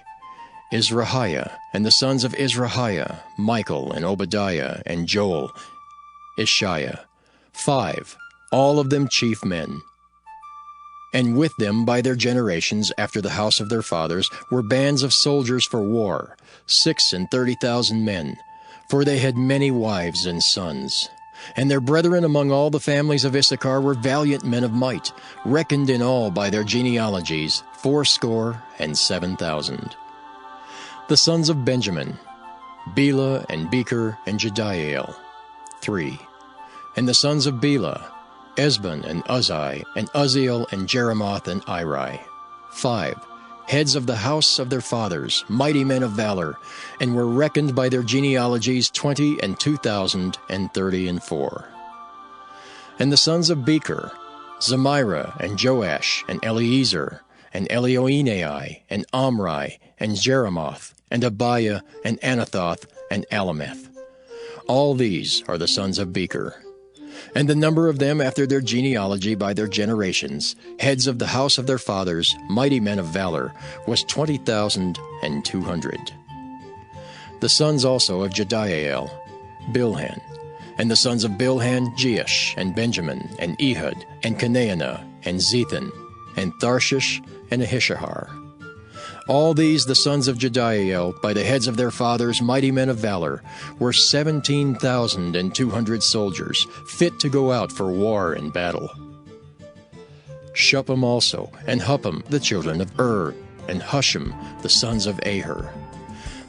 Izrahiah, and the sons of Izrahiah, Michael and Obadiah and Joel, Ishiah, 5, all of them chief men. And with them by their generations after the house of their fathers were bands of soldiers for war, 36,000 men, for they had many wives and sons. And their brethren among all the families of Issachar were valiant men of might, reckoned in all by their genealogies 7,000. The sons of Benjamin, Bela and Becher and Jediael, 3. And the sons of Bela, Esbon and Uzzi, and Uzziel and Jeremoth and Iri, 5, heads of the house of their fathers, mighty men of valor, and were reckoned by their genealogies 20,234. And the sons of Becher, Zemira and Joash and Eliezer, and Elioenai, and Omri, and Jeremoth, and Abiah, and Anathoth, and Alameth. All these are the sons of Becher. And the number of them after their genealogy by their generations, heads of the house of their fathers, mighty men of valor, was 20,200. The sons also of Jediael, Bilhan, and the sons of Bilhan, Jeish, and Benjamin, and Ehud, and Canaanah, and Zethan, and Tharshish, and Ahishahar. All these the sons of Jediael, by the heads of their fathers, mighty men of valor, were 17,200 soldiers, fit to go out for war and battle. Shuppim also, and Huppim, the children of and Hushim, the sons of Aher.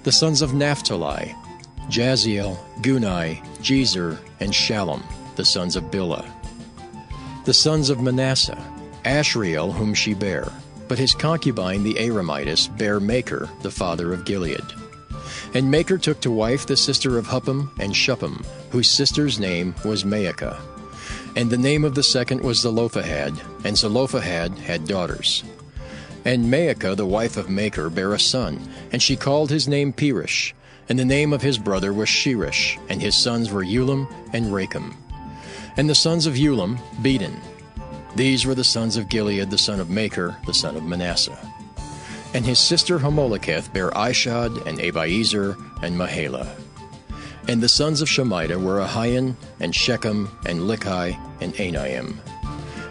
The sons of Naphtali, Jaziel, Gunai, Jezer, and Shallum, the sons of Bilhah. The sons of Manasseh, Ashriel, whom she bare, but his concubine the Aramitess bare Machir, the father of Gilead. And Machir took to wife the sister of Huppim and Shuppim, whose sister's name was Maacah. And the name of the second was Zelophehad, and Zelophehad had daughters. And Maacah the wife of Machir bare a son, and she called his name Perish, and the name of his brother was Sheresh, and his sons were Ulam and Rakem. And the sons of Ulam, Bedan. These were the sons of Gilead, the son of Machir, the son of Manasseh. And his sister Hamoleketh bare Ishad, and Abiezer, and Mahalah. And the sons of Shemida were Ahian, and Shechem, and Lichi, and Anaim.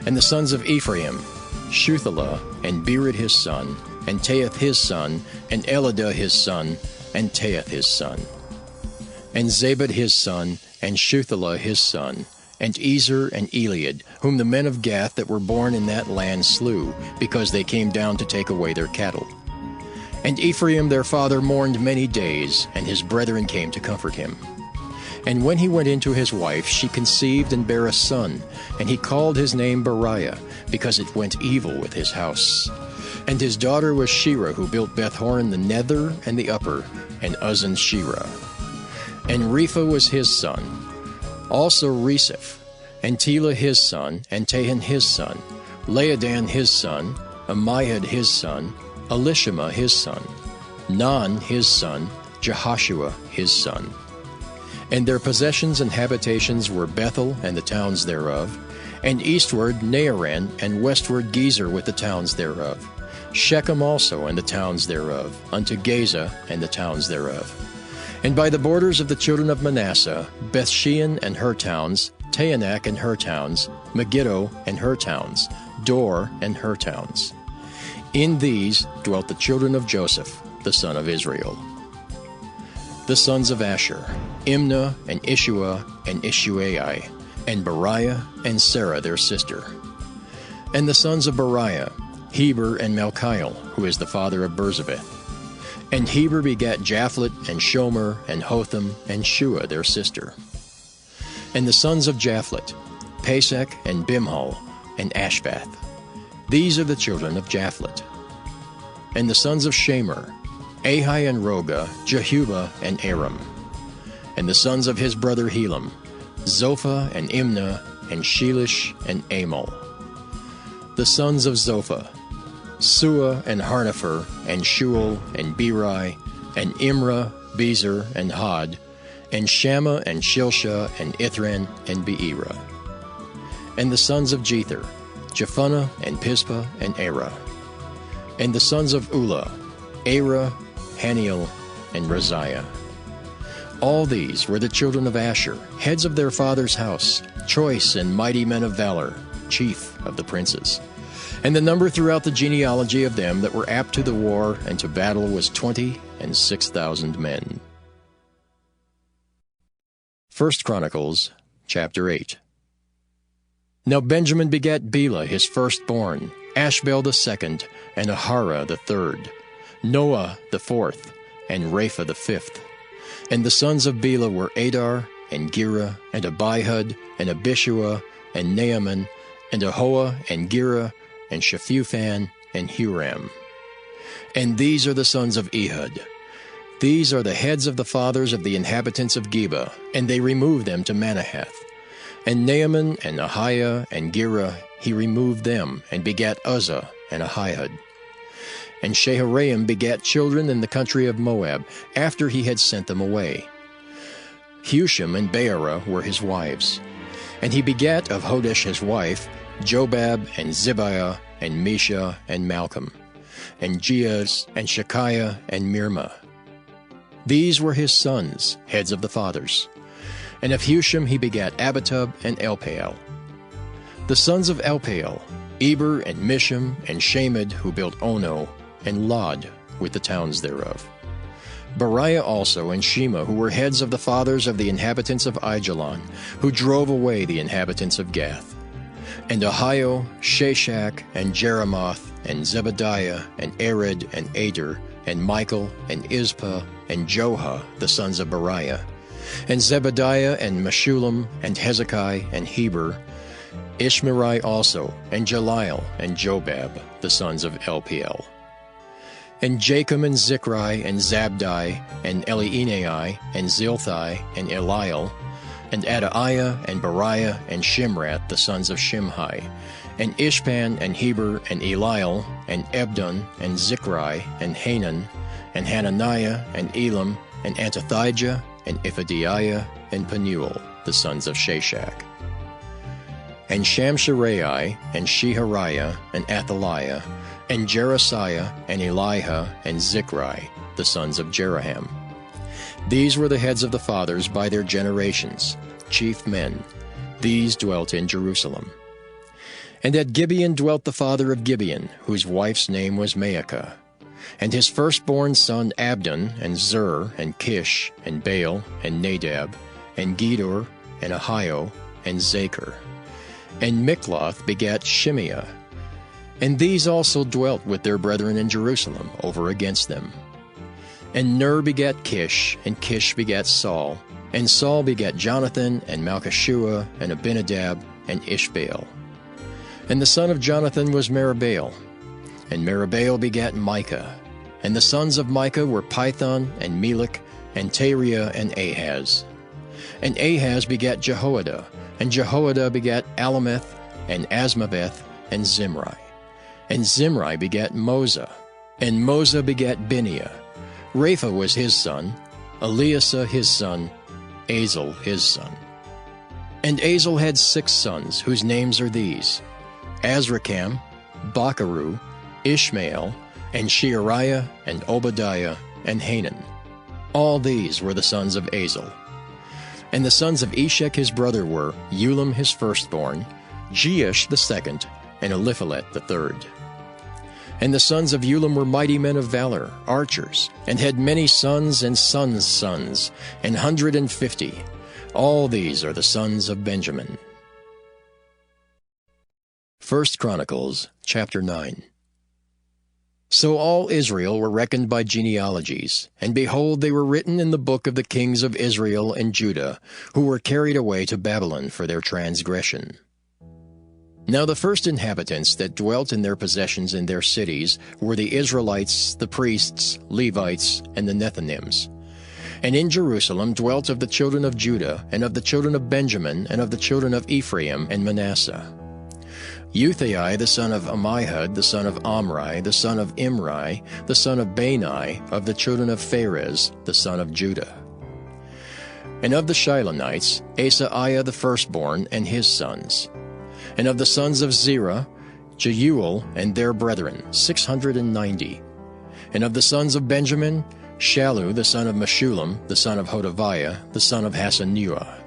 And the sons of Ephraim, Shuthelah, and Bered his son, and Taeth his son, and Eladah his son, and Taeth his son. And Zabad his son, and Shuthelah his son, and Ezer and Eliad, whom the men of Gath that were born in that land slew, because they came down to take away their cattle. And Ephraim their father mourned many days, and his brethren came to comfort him. And when he went in to his wife, she conceived and bare a son, and he called his name Beriah, because it went evil with his house. And his daughter was Shira, who built Beth-horon the nether and the upper, and Uzzan Shira. And Repha was his son, also Reseph, and Tela his son, and Tahan his son, Laadan his son, Amihud his son, Elishama his son, Nan his son, Jehoshua his son. And their possessions and habitations were Bethel and the towns thereof, and eastward Naaran, and westward Gezer with the towns thereof, Shechem also and the towns thereof, unto Gaza and the towns thereof. And by the borders of the children of Manasseh, Bethshean and her towns, Taanach and her towns, Megiddo and her towns, Dor and her towns. In these dwelt the children of Joseph, the son of Israel. The sons of Asher, Imnah and Ishua and Ishuai, and Beriah and Sarah their sister. And the sons of Beriah, Heber and Malchiel, who is the father of Berzabeth. And Heber begat Japhlet, and Shomer, and Hotham, and Shua their sister. And the sons of Japhlet, Pesach, and Bimhal, and Ashvath. These are the children of Japhlet. And the sons of Shamer, Ahi and Roga, Jehubah, and Aram. And the sons of his brother Helam, Zophah, and Imnah, and Shelish, and Amal. The sons of Zophah, Sua, and Harnepher, and Shual, and Beri, and Imrah, Bezer, and Had, and Shammah, and Shilsha, and Ithran, and Beerah. And the sons of Jether, Jephunneh, and Pispa, and Arah. And the sons of Ulah, Arah, Haniel, and Raziah. All these were the children of Asher, heads of their father's house, choice and mighty men of valor, chief of the princes. And the number throughout the genealogy of them that were apt to the war and to battle was 26,000 men. 1 Chronicles, chapter 8. Now Benjamin begat Bela his firstborn, Ashbel the second, and Ahara the third, Noah the fourth, and Rapha the fifth. And the sons of Bela were Adar, and Gera, and Abihud, and Abishua, and Naaman, and Ahoah, and Gera, and Shephufan, and Huram. And these are the sons of Ehud. These are the heads of the fathers of the inhabitants of Geba, and they removed them to Manahath. And Naaman, and Ahiah, and Gera, he removed them, and begat Uzzah, and Ahihud. And Shaharaim begat children in the country of Moab, after he had sent them away. Husham and Beerah were his wives. And he begat of Hodesh his wife, Jobab, and Zibiah, and Mesha, and Malcolm, and Jeaz, and Shekiah, and Mirmah. These were his sons, heads of the fathers. And of Husham he begat Abitub and Elpaal. The sons of Elpaal, Eber, and Misham, and Shamed, who built Ono, and Lod, with the towns thereof. Beriah also and Shema, who were heads of the fathers of the inhabitants of Aijalon, who drove away the inhabitants of Gath. And Ahio, Shashak, and Jeremoth, and Zebadiah, and Ared, and Ader, and Michael, and Izpah, and Joha, the sons of Beriah, and Zebadiah, and Meshullam, and Hezekiah, and Heber, Ishmerai also, and Jeliel, and Jobab, the sons of Elpiel. And Jachim, and Zichri, and Zabdi, and Elienai, and Zilthai, and Eliel, and Adaiah, and Beriah, and Shimrath, the sons of Shimhi, and Ishpan, and Heber, and Eliel, and Ebdon, and Zichri, and Hanan, and Hananiah, and Elam, and Antothijah, and Iphadiah, and Penuel, the sons of Shashak. And Shamsherai, and Shehariah, and Athaliah, and Jerasiah, and Eliha, and Zichri, the sons of Jeraham. These were the heads of the fathers by their generations, chief men. These dwelt in Jerusalem. And at Gibeon dwelt the father of Gibeon, whose wife's name was Maacah, and his firstborn son Abdon, and Zur, and Kish, and Baal, and Nadab, and Gedor, and Ahio, and Zachar. And Mikloth begat Shimeah. And these also dwelt with their brethren in Jerusalem, over against them. And Ner begat Kish, and Kish begat Saul, and Saul begat Jonathan, and Malchishua, and Abinadab, and Ishbaal. And the son of Jonathan was Meribaal, and Meribaal begat Micah. And the sons of Micah were Python, and Melech, and Tariah, and Ahaz. And Ahaz begat Jehoiada, and Jehoiada begat Alameth, and Asmaveth, and Zimri. And Zimri begat Moza, and Moza begat Biniah. Rapha was his son, Eleasah his son, Azel his son. And Azel had 6 sons, whose names are these: Azrikam, Bacharu, Ishmael, and Sheariah, and Obadiah, and Hanan. All these were the sons of Azel. And the sons of Eshek his brother were Ulam his firstborn, Jeush the second, and Eliphalet the third. And the sons of Ulam were mighty men of valor, archers, and had many sons and sons' sons, 150. All these are the sons of Benjamin. 1 Chronicles, chapter 9. So all Israel were reckoned by genealogies, and behold, they were written in the book of the kings of Israel and Judah, who were carried away to Babylon for their transgression. Now the first inhabitants that dwelt in their possessions in their cities were the Israelites, the priests, Levites, and the Nethinims. And in Jerusalem dwelt of the children of Judah, and of the children of Benjamin, and of the children of Ephraim and Manasseh. Uthai the son of Ammihud, the son of Omri, the son of Imri, the son of Bani, of the children of Pharez, the son of Judah. And of the Shilonites, Asaiah the firstborn and his sons. And of the sons of Zerah, Jeuel and their brethren, 690. And of the sons of Benjamin, Shallu the son of Meshullam, the son of Hodaviah, the son of Hasanuah.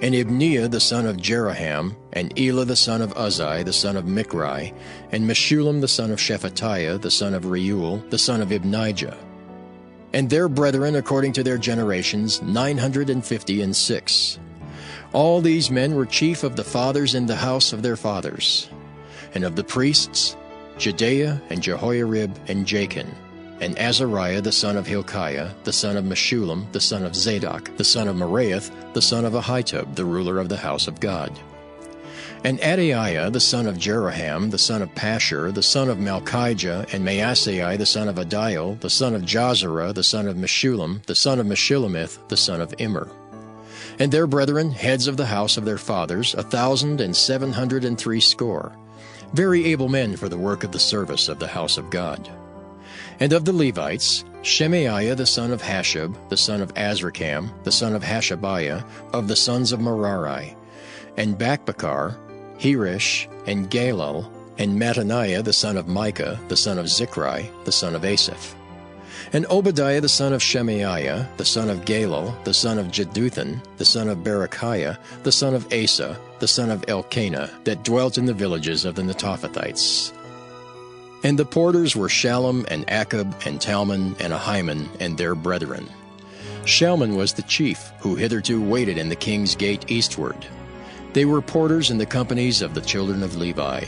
And Ibniah the son of Jeroham, and Elah the son of Uzzi, the son of Michri, and Meshullam the son of Shephatiah, the son of Reuel, the son of Ibnijah. And their brethren according to their generations, 956. All these men were chief of the fathers in the house of their fathers. And of the priests, Jedaiah and Jehoiarib and Jachin. And Azariah the son of Hilkiah, the son of Meshullam, the son of Zadok, the son of Meraioth, the son of Ahitub, the ruler of the house of God. And Adaiah the son of Jeroham, the son of Pashur, the son of Malchijah, and Maasai the son of Adiel, the son of Jozerah, the son of Meshullam, the son of Meshulamith, the son of Immer. And their brethren, heads of the house of their fathers, 1,760, very able men for the work of the service of the house of God. And of the Levites, Shemaiah the son of Hashab, the son of Azrikam, the son of Hashabiah, of the sons of Merari, and Bakbakar, Hirish, and Galal, and Mattaniah the son of Micah, the son of Zichri, the son of Asaph. And Obadiah the son of Shemaiah, the son of Galal, the son of Jeduthun, the son of Berechiah, the son of Asa, the son of Elkanah, that dwelt in the villages of the Netophathites. And the porters were Shallum, and Akab, and Talmon, and Ahiman, and their brethren. Shalman was the chief, who hitherto waited in the king's gate eastward. They were porters in the companies of the children of Levi.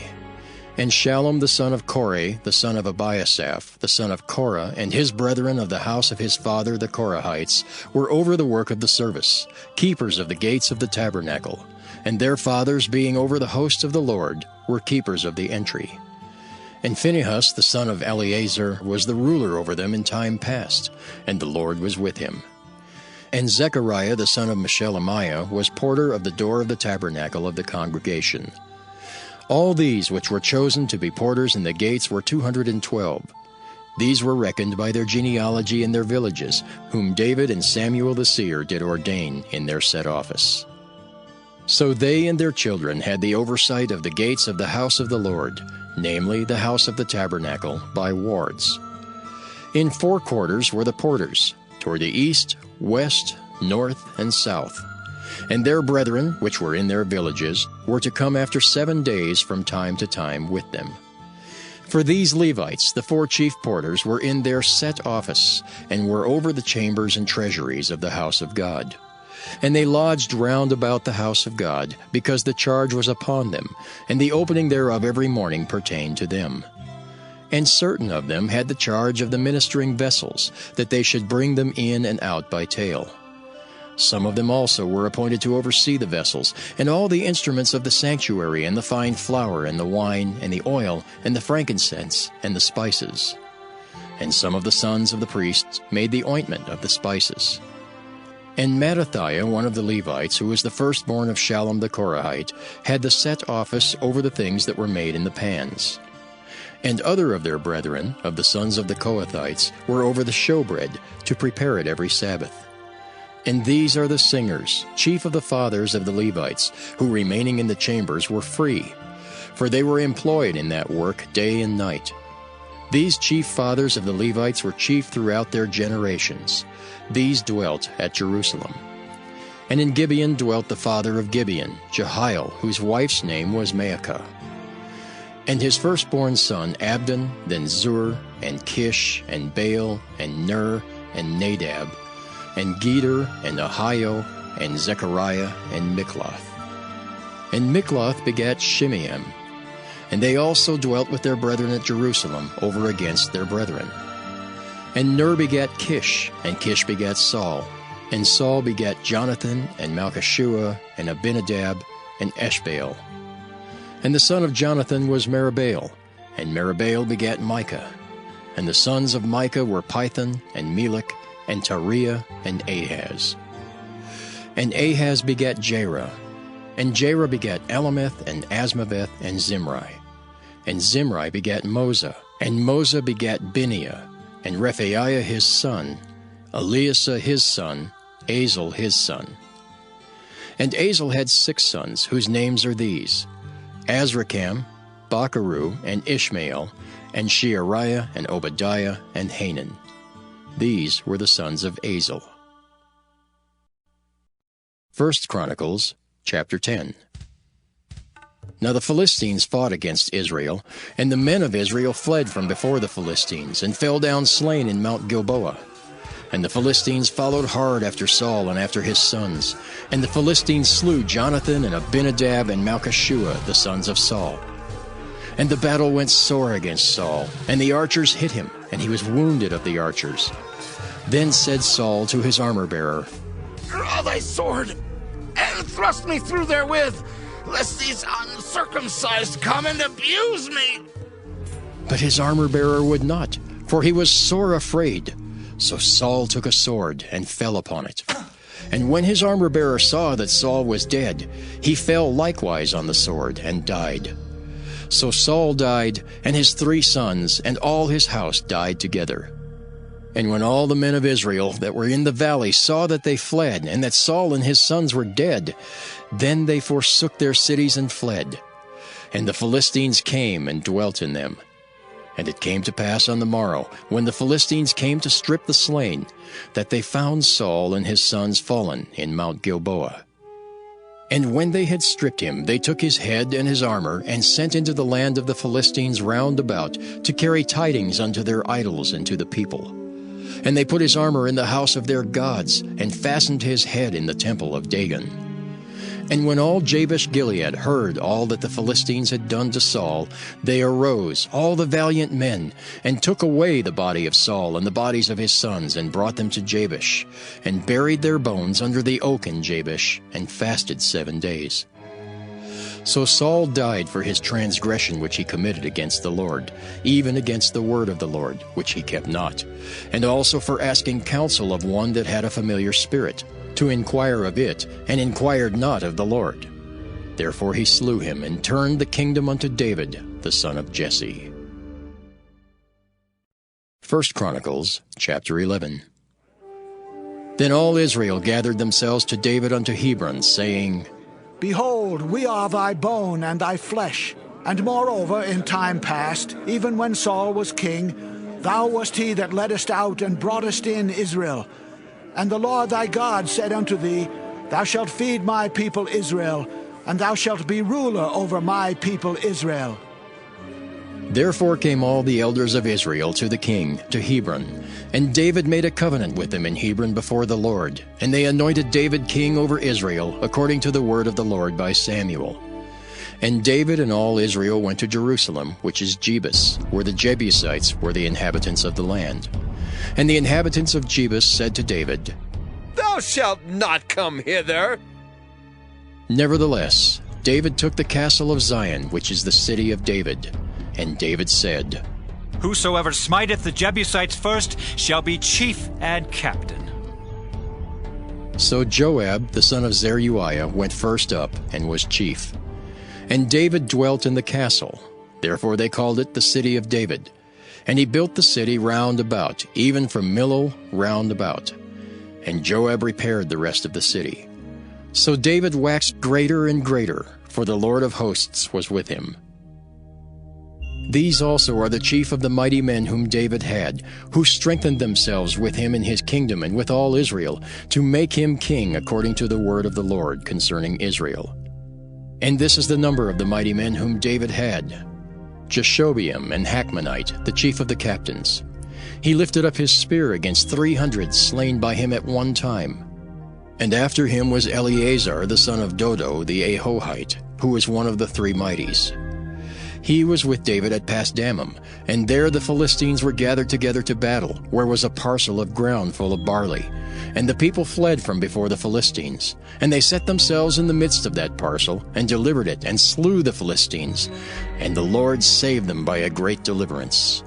And Shallum the son of Kore, the son of Abiasaph, the son of Korah, and his brethren of the house of his father the Korahites, were over the work of the service, keepers of the gates of the tabernacle, and their fathers, being over the host of the Lord, were keepers of the entry. And Phinehas the son of Eleazar was the ruler over them in time past, and the Lord was with him. And Zechariah the son of Meshelemiah was porter of the door of the tabernacle of the congregation. All these which were chosen to be porters in the gates were 212. These were reckoned by their genealogy in their villages, whom David and Samuel the seer did ordain in their set office. So they and their children had the oversight of the gates of the house of the Lord, namely the house of the tabernacle, by wards. In 4 quarters were the porters, toward the east, west, north, and south. And their brethren, which were in their villages, were to come after 7 days from time to time with them. For these Levites, the 4 chief porters, were in their set office, and were over the chambers and treasuries of the house of God. And they lodged round about the house of God, because the charge was upon them, and the opening thereof every morning pertained to them. And certain of them had the charge of the ministering vessels, that they should bring them in and out by tale. Some of them also were appointed to oversee the vessels, and all the instruments of the sanctuary, and the fine flour, and the wine, and the oil, and the frankincense, and the spices. And some of the sons of the priests made the ointment of the spices. And Mattathiah, one of the Levites, who was the firstborn of Shallum the Korahite, had the set office over the things that were made in the pans. And other of their brethren, of the sons of the Kohathites, were over the showbread, to prepare it every Sabbath. And these are the singers, chief of the fathers of the Levites, who remaining in the chambers were free, for they were employed in that work day and night. These chief fathers of the Levites were chief throughout their generations. These dwelt at Jerusalem. And in Gibeon dwelt the father of Gibeon, Jehiel, whose wife's name was Maacah. And his firstborn son Abdon, then Zur, and Kish, and Baal, and Ner, and Nadab, and Geder, and Ahio, and Zechariah, and Mikloth. And Mikloth begat Shimeam. and they also dwelt with their brethren at Jerusalem over against their brethren. And Ner begat Kish, and Kish begat Saul, and Saul begat Jonathan, and Malchishua, and Abinadab, and Eshbaal. And the son of Jonathan was Meribaal, and Meribaal begat Micah. And the sons of Micah were Pithon, and Melech, and Tariah, and Ahaz. And Ahaz begat Jerah, and Jerah begat Elameth, and Asmaveth, and Zimri. And Zimri begat Moza, and Moza begat Bineah, and Rephaiah his son, Eleasah his son, Azel his son. And Azel had 6 sons, whose names are these: Azrikam, Bacharu, and Ishmael, and Sheariah, and Obadiah, and Hanan. These were the sons of Azel. 1 Chronicles, chapter 10. Now the Philistines fought against Israel, and the men of Israel fled from before the Philistines, and fell down slain in Mount Gilboa. And the Philistines followed hard after Saul and after his sons. And the Philistines slew Jonathan and Abinadab and Malchishua, the sons of Saul. And the battle went sore against Saul, and the archers hit him, and he was wounded of the archers. Then said Saul to his armor-bearer, Draw thy sword, and thrust me through therewith, lest these uncircumcised come and abuse me. But his armor-bearer would not, for he was sore afraid. So Saul took a sword and fell upon it. And when his armor-bearer saw that Saul was dead, he fell likewise on the sword and died. So Saul died, and his 3 sons, and all his house died together. And when all the men of Israel that were in the valley saw that they fled, and that Saul and his sons were dead, then they forsook their cities and fled. And the Philistines came and dwelt in them. And it came to pass on the morrow, when the Philistines came to strip the slain, that they found Saul and his sons fallen in Mount Gilboa. And when they had stripped him, they took his head and his armor, and sent into the land of the Philistines round about, to carry tidings unto their idols and to the people. And they put his armor in the house of their gods, and fastened his head in the temple of Dagon. And when all Jabesh Gilead heard all that the Philistines had done to Saul, they arose, all the valiant men, and took away the body of Saul and the bodies of his sons, and brought them to Jabesh, and buried their bones under the oak in Jabesh, and fasted 7 days. So Saul died for his transgression which he committed against the Lord, even against the word of the Lord, which he kept not, and also for asking counsel of one that had a familiar spirit, to inquire of it, and inquired not of the Lord. Therefore he slew him, and turned the kingdom unto David, the son of Jesse. 1 Chronicles, chapter 11. Then all Israel gathered themselves to David unto Hebron, saying, Behold, we are thy bone and thy flesh. And moreover, in time past, even when Saul was king, thou wast he that leddest out and broughtest in Israel. And the Lord thy God said unto thee, Thou shalt feed my people Israel, and thou shalt be ruler over my people Israel. Therefore came all the elders of Israel to the king, to Hebron. And David made a covenant with them in Hebron before the Lord. And they anointed David king over Israel, according to the word of the Lord by Samuel. And David and all Israel went to Jerusalem, which is Jebus, where the Jebusites were the inhabitants of the land. And the inhabitants of Jebus said to David, Thou shalt not come hither. Nevertheless, David took the castle of Zion, which is the city of David. And David said, Whosoever smiteth the Jebusites first shall be chief and captain. So Joab, the son of Zeruiah, went first up, and was chief. And David dwelt in the castle. Therefore they called it the city of David. And he built the city round about, even from Millo round about. And Joab repaired the rest of the city. So David waxed greater and greater, for the Lord of hosts was with him. These also are the chief of the mighty men whom David had, who strengthened themselves with him in his kingdom and with all Israel, to make him king according to the word of the Lord concerning Israel. And this is the number of the mighty men whom David had: Jashobeam and Hachmonite, the chief of the captains. He lifted up his spear against 300 slain by him at one time. And after him was Eleazar the son of Dodo the Ahohite, who was one of the 3 mighties. He was with David at Pasdammim, and there the Philistines were gathered together to battle, where was a parcel of ground full of barley. And the people fled from before the Philistines. And they set themselves in the midst of that parcel, and delivered it, and slew the Philistines. And the Lord saved them by a great deliverance.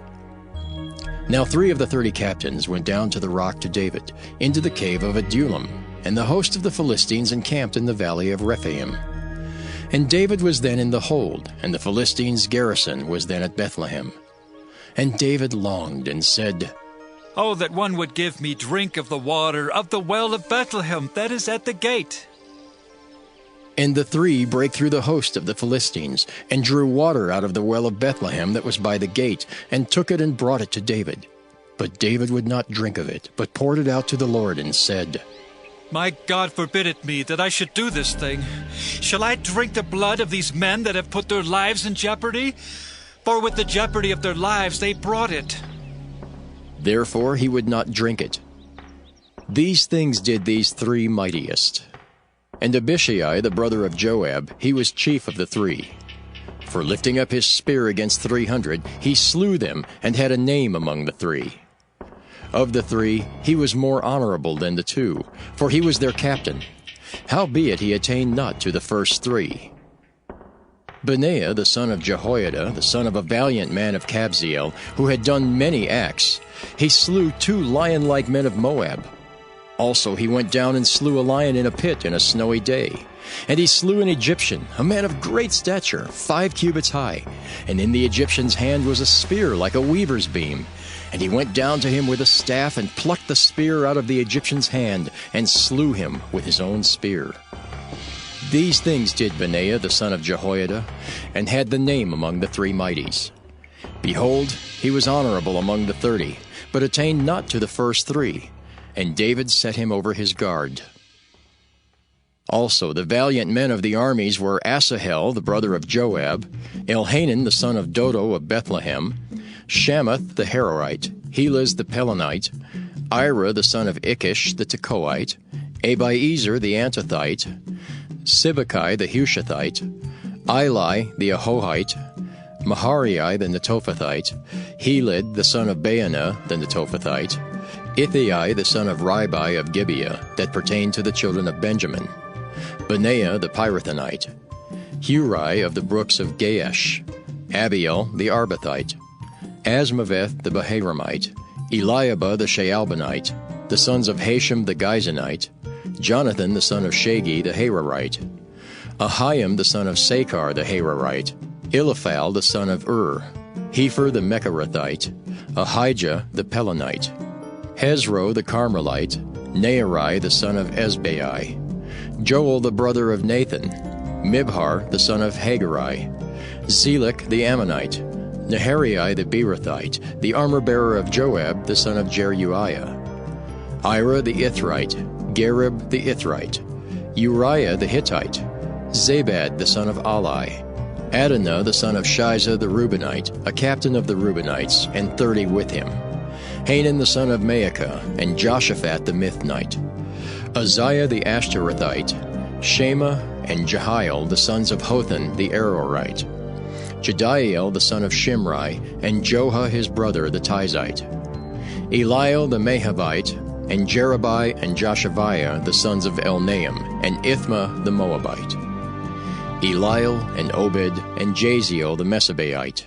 Now 3 of the 30 captains went down to the rock to David, into the cave of Adullam, and the host of the Philistines encamped in the valley of Rephaim. And David was then in the hold, and the Philistines' garrison was then at Bethlehem. And David longed and said, Oh, that one would give me drink of the water of the well of Bethlehem that is at the gate. And the 3 brake through the host of the Philistines, and drew water out of the well of Bethlehem that was by the gate, and took it and brought it to David. But David would not drink of it, but poured it out to the Lord, and said, My God forbid it me that I should do this thing. Shall I drink the blood of these men that have put their lives in jeopardy? For with the jeopardy of their lives they brought it. Therefore he would not drink it. These things did these 3 mightiest. And Abishai, the brother of Joab, he was chief of the 3. For lifting up his spear against 300, he slew them, and had a name among the 3. Of the 3, he was more honorable than the 2, for he was their captain. Howbeit he attained not to the first 3. Benaiah, the son of Jehoiada, the son of a valiant man of Kabzeel, who had done many acts, he slew 2 lion-like men of Moab. Also he went down and slew a lion in a pit in a snowy day. And he slew an Egyptian, a man of great stature, 5 cubits high. And in the Egyptian's hand was a spear like a weaver's beam. And he went down to him with a staff, and plucked the spear out of the Egyptian's hand, and slew him with his own spear. These things did Benaiah the son of Jehoiada, and had the name among the 3 mighties. Behold, he was honorable among the 30, but attained not to the first 3. And David set him over his guard. Also the valiant men of the armies were Asahel, the brother of Joab, Elhanan, the son of Dodo of Bethlehem, Shamath the Harorite, Helez the Pelonite, Ira the son of Ikish the Tekoite, Abiezer the Antothite, Sibbecai the Hushathite, Eli the Ahohite, Maharai the Netophathite, Heled the son of Baanah the Netophathite, Ithai the son of Ribai of Gibeah, that pertained to the children of Benjamin, Benaiah the Pirathonite, Hurai of the brooks of Gaash, Abiel the Arbathite, Asmaveth the Baharamite, Eliabah the Shaalbanite, the sons of Hashem the Gizonite, Jonathan the son of Shagi the Hararite, Ahiam the son of Sakar the Hararite, Eliphal the son of Hefer the Mecharathite, Ahijah the Pelonite, Hezro the Carmelite, Naarai the son of Ezbai, Joel the brother of Nathan, Mibhar the son of Hagari, Zelek the Ammonite, Nahariah the Beerothite, the armor-bearer of Joab the son of Jeruiah, Ira the Ithrite, Gareb the Ithrite, Uriah the Hittite, Zabad the son of Ali, Adonah the son of Shiza the Reubenite, a captain of the Reubenites, and 30 with him, Hanan the son of Maacah, and Joshaphat the Mithnite, Uzziah the Ashtarothite, Shema and Jehiel the sons of Hothan the Arorite, Jediael the son of Shimri, and Joha his brother the Tizite, Eliel the Mahavite, and Jerubai and Joshaviah the sons of Elnaam, and Ithma the Moabite, Eliel and Obed and Jaziel the Mesabaite,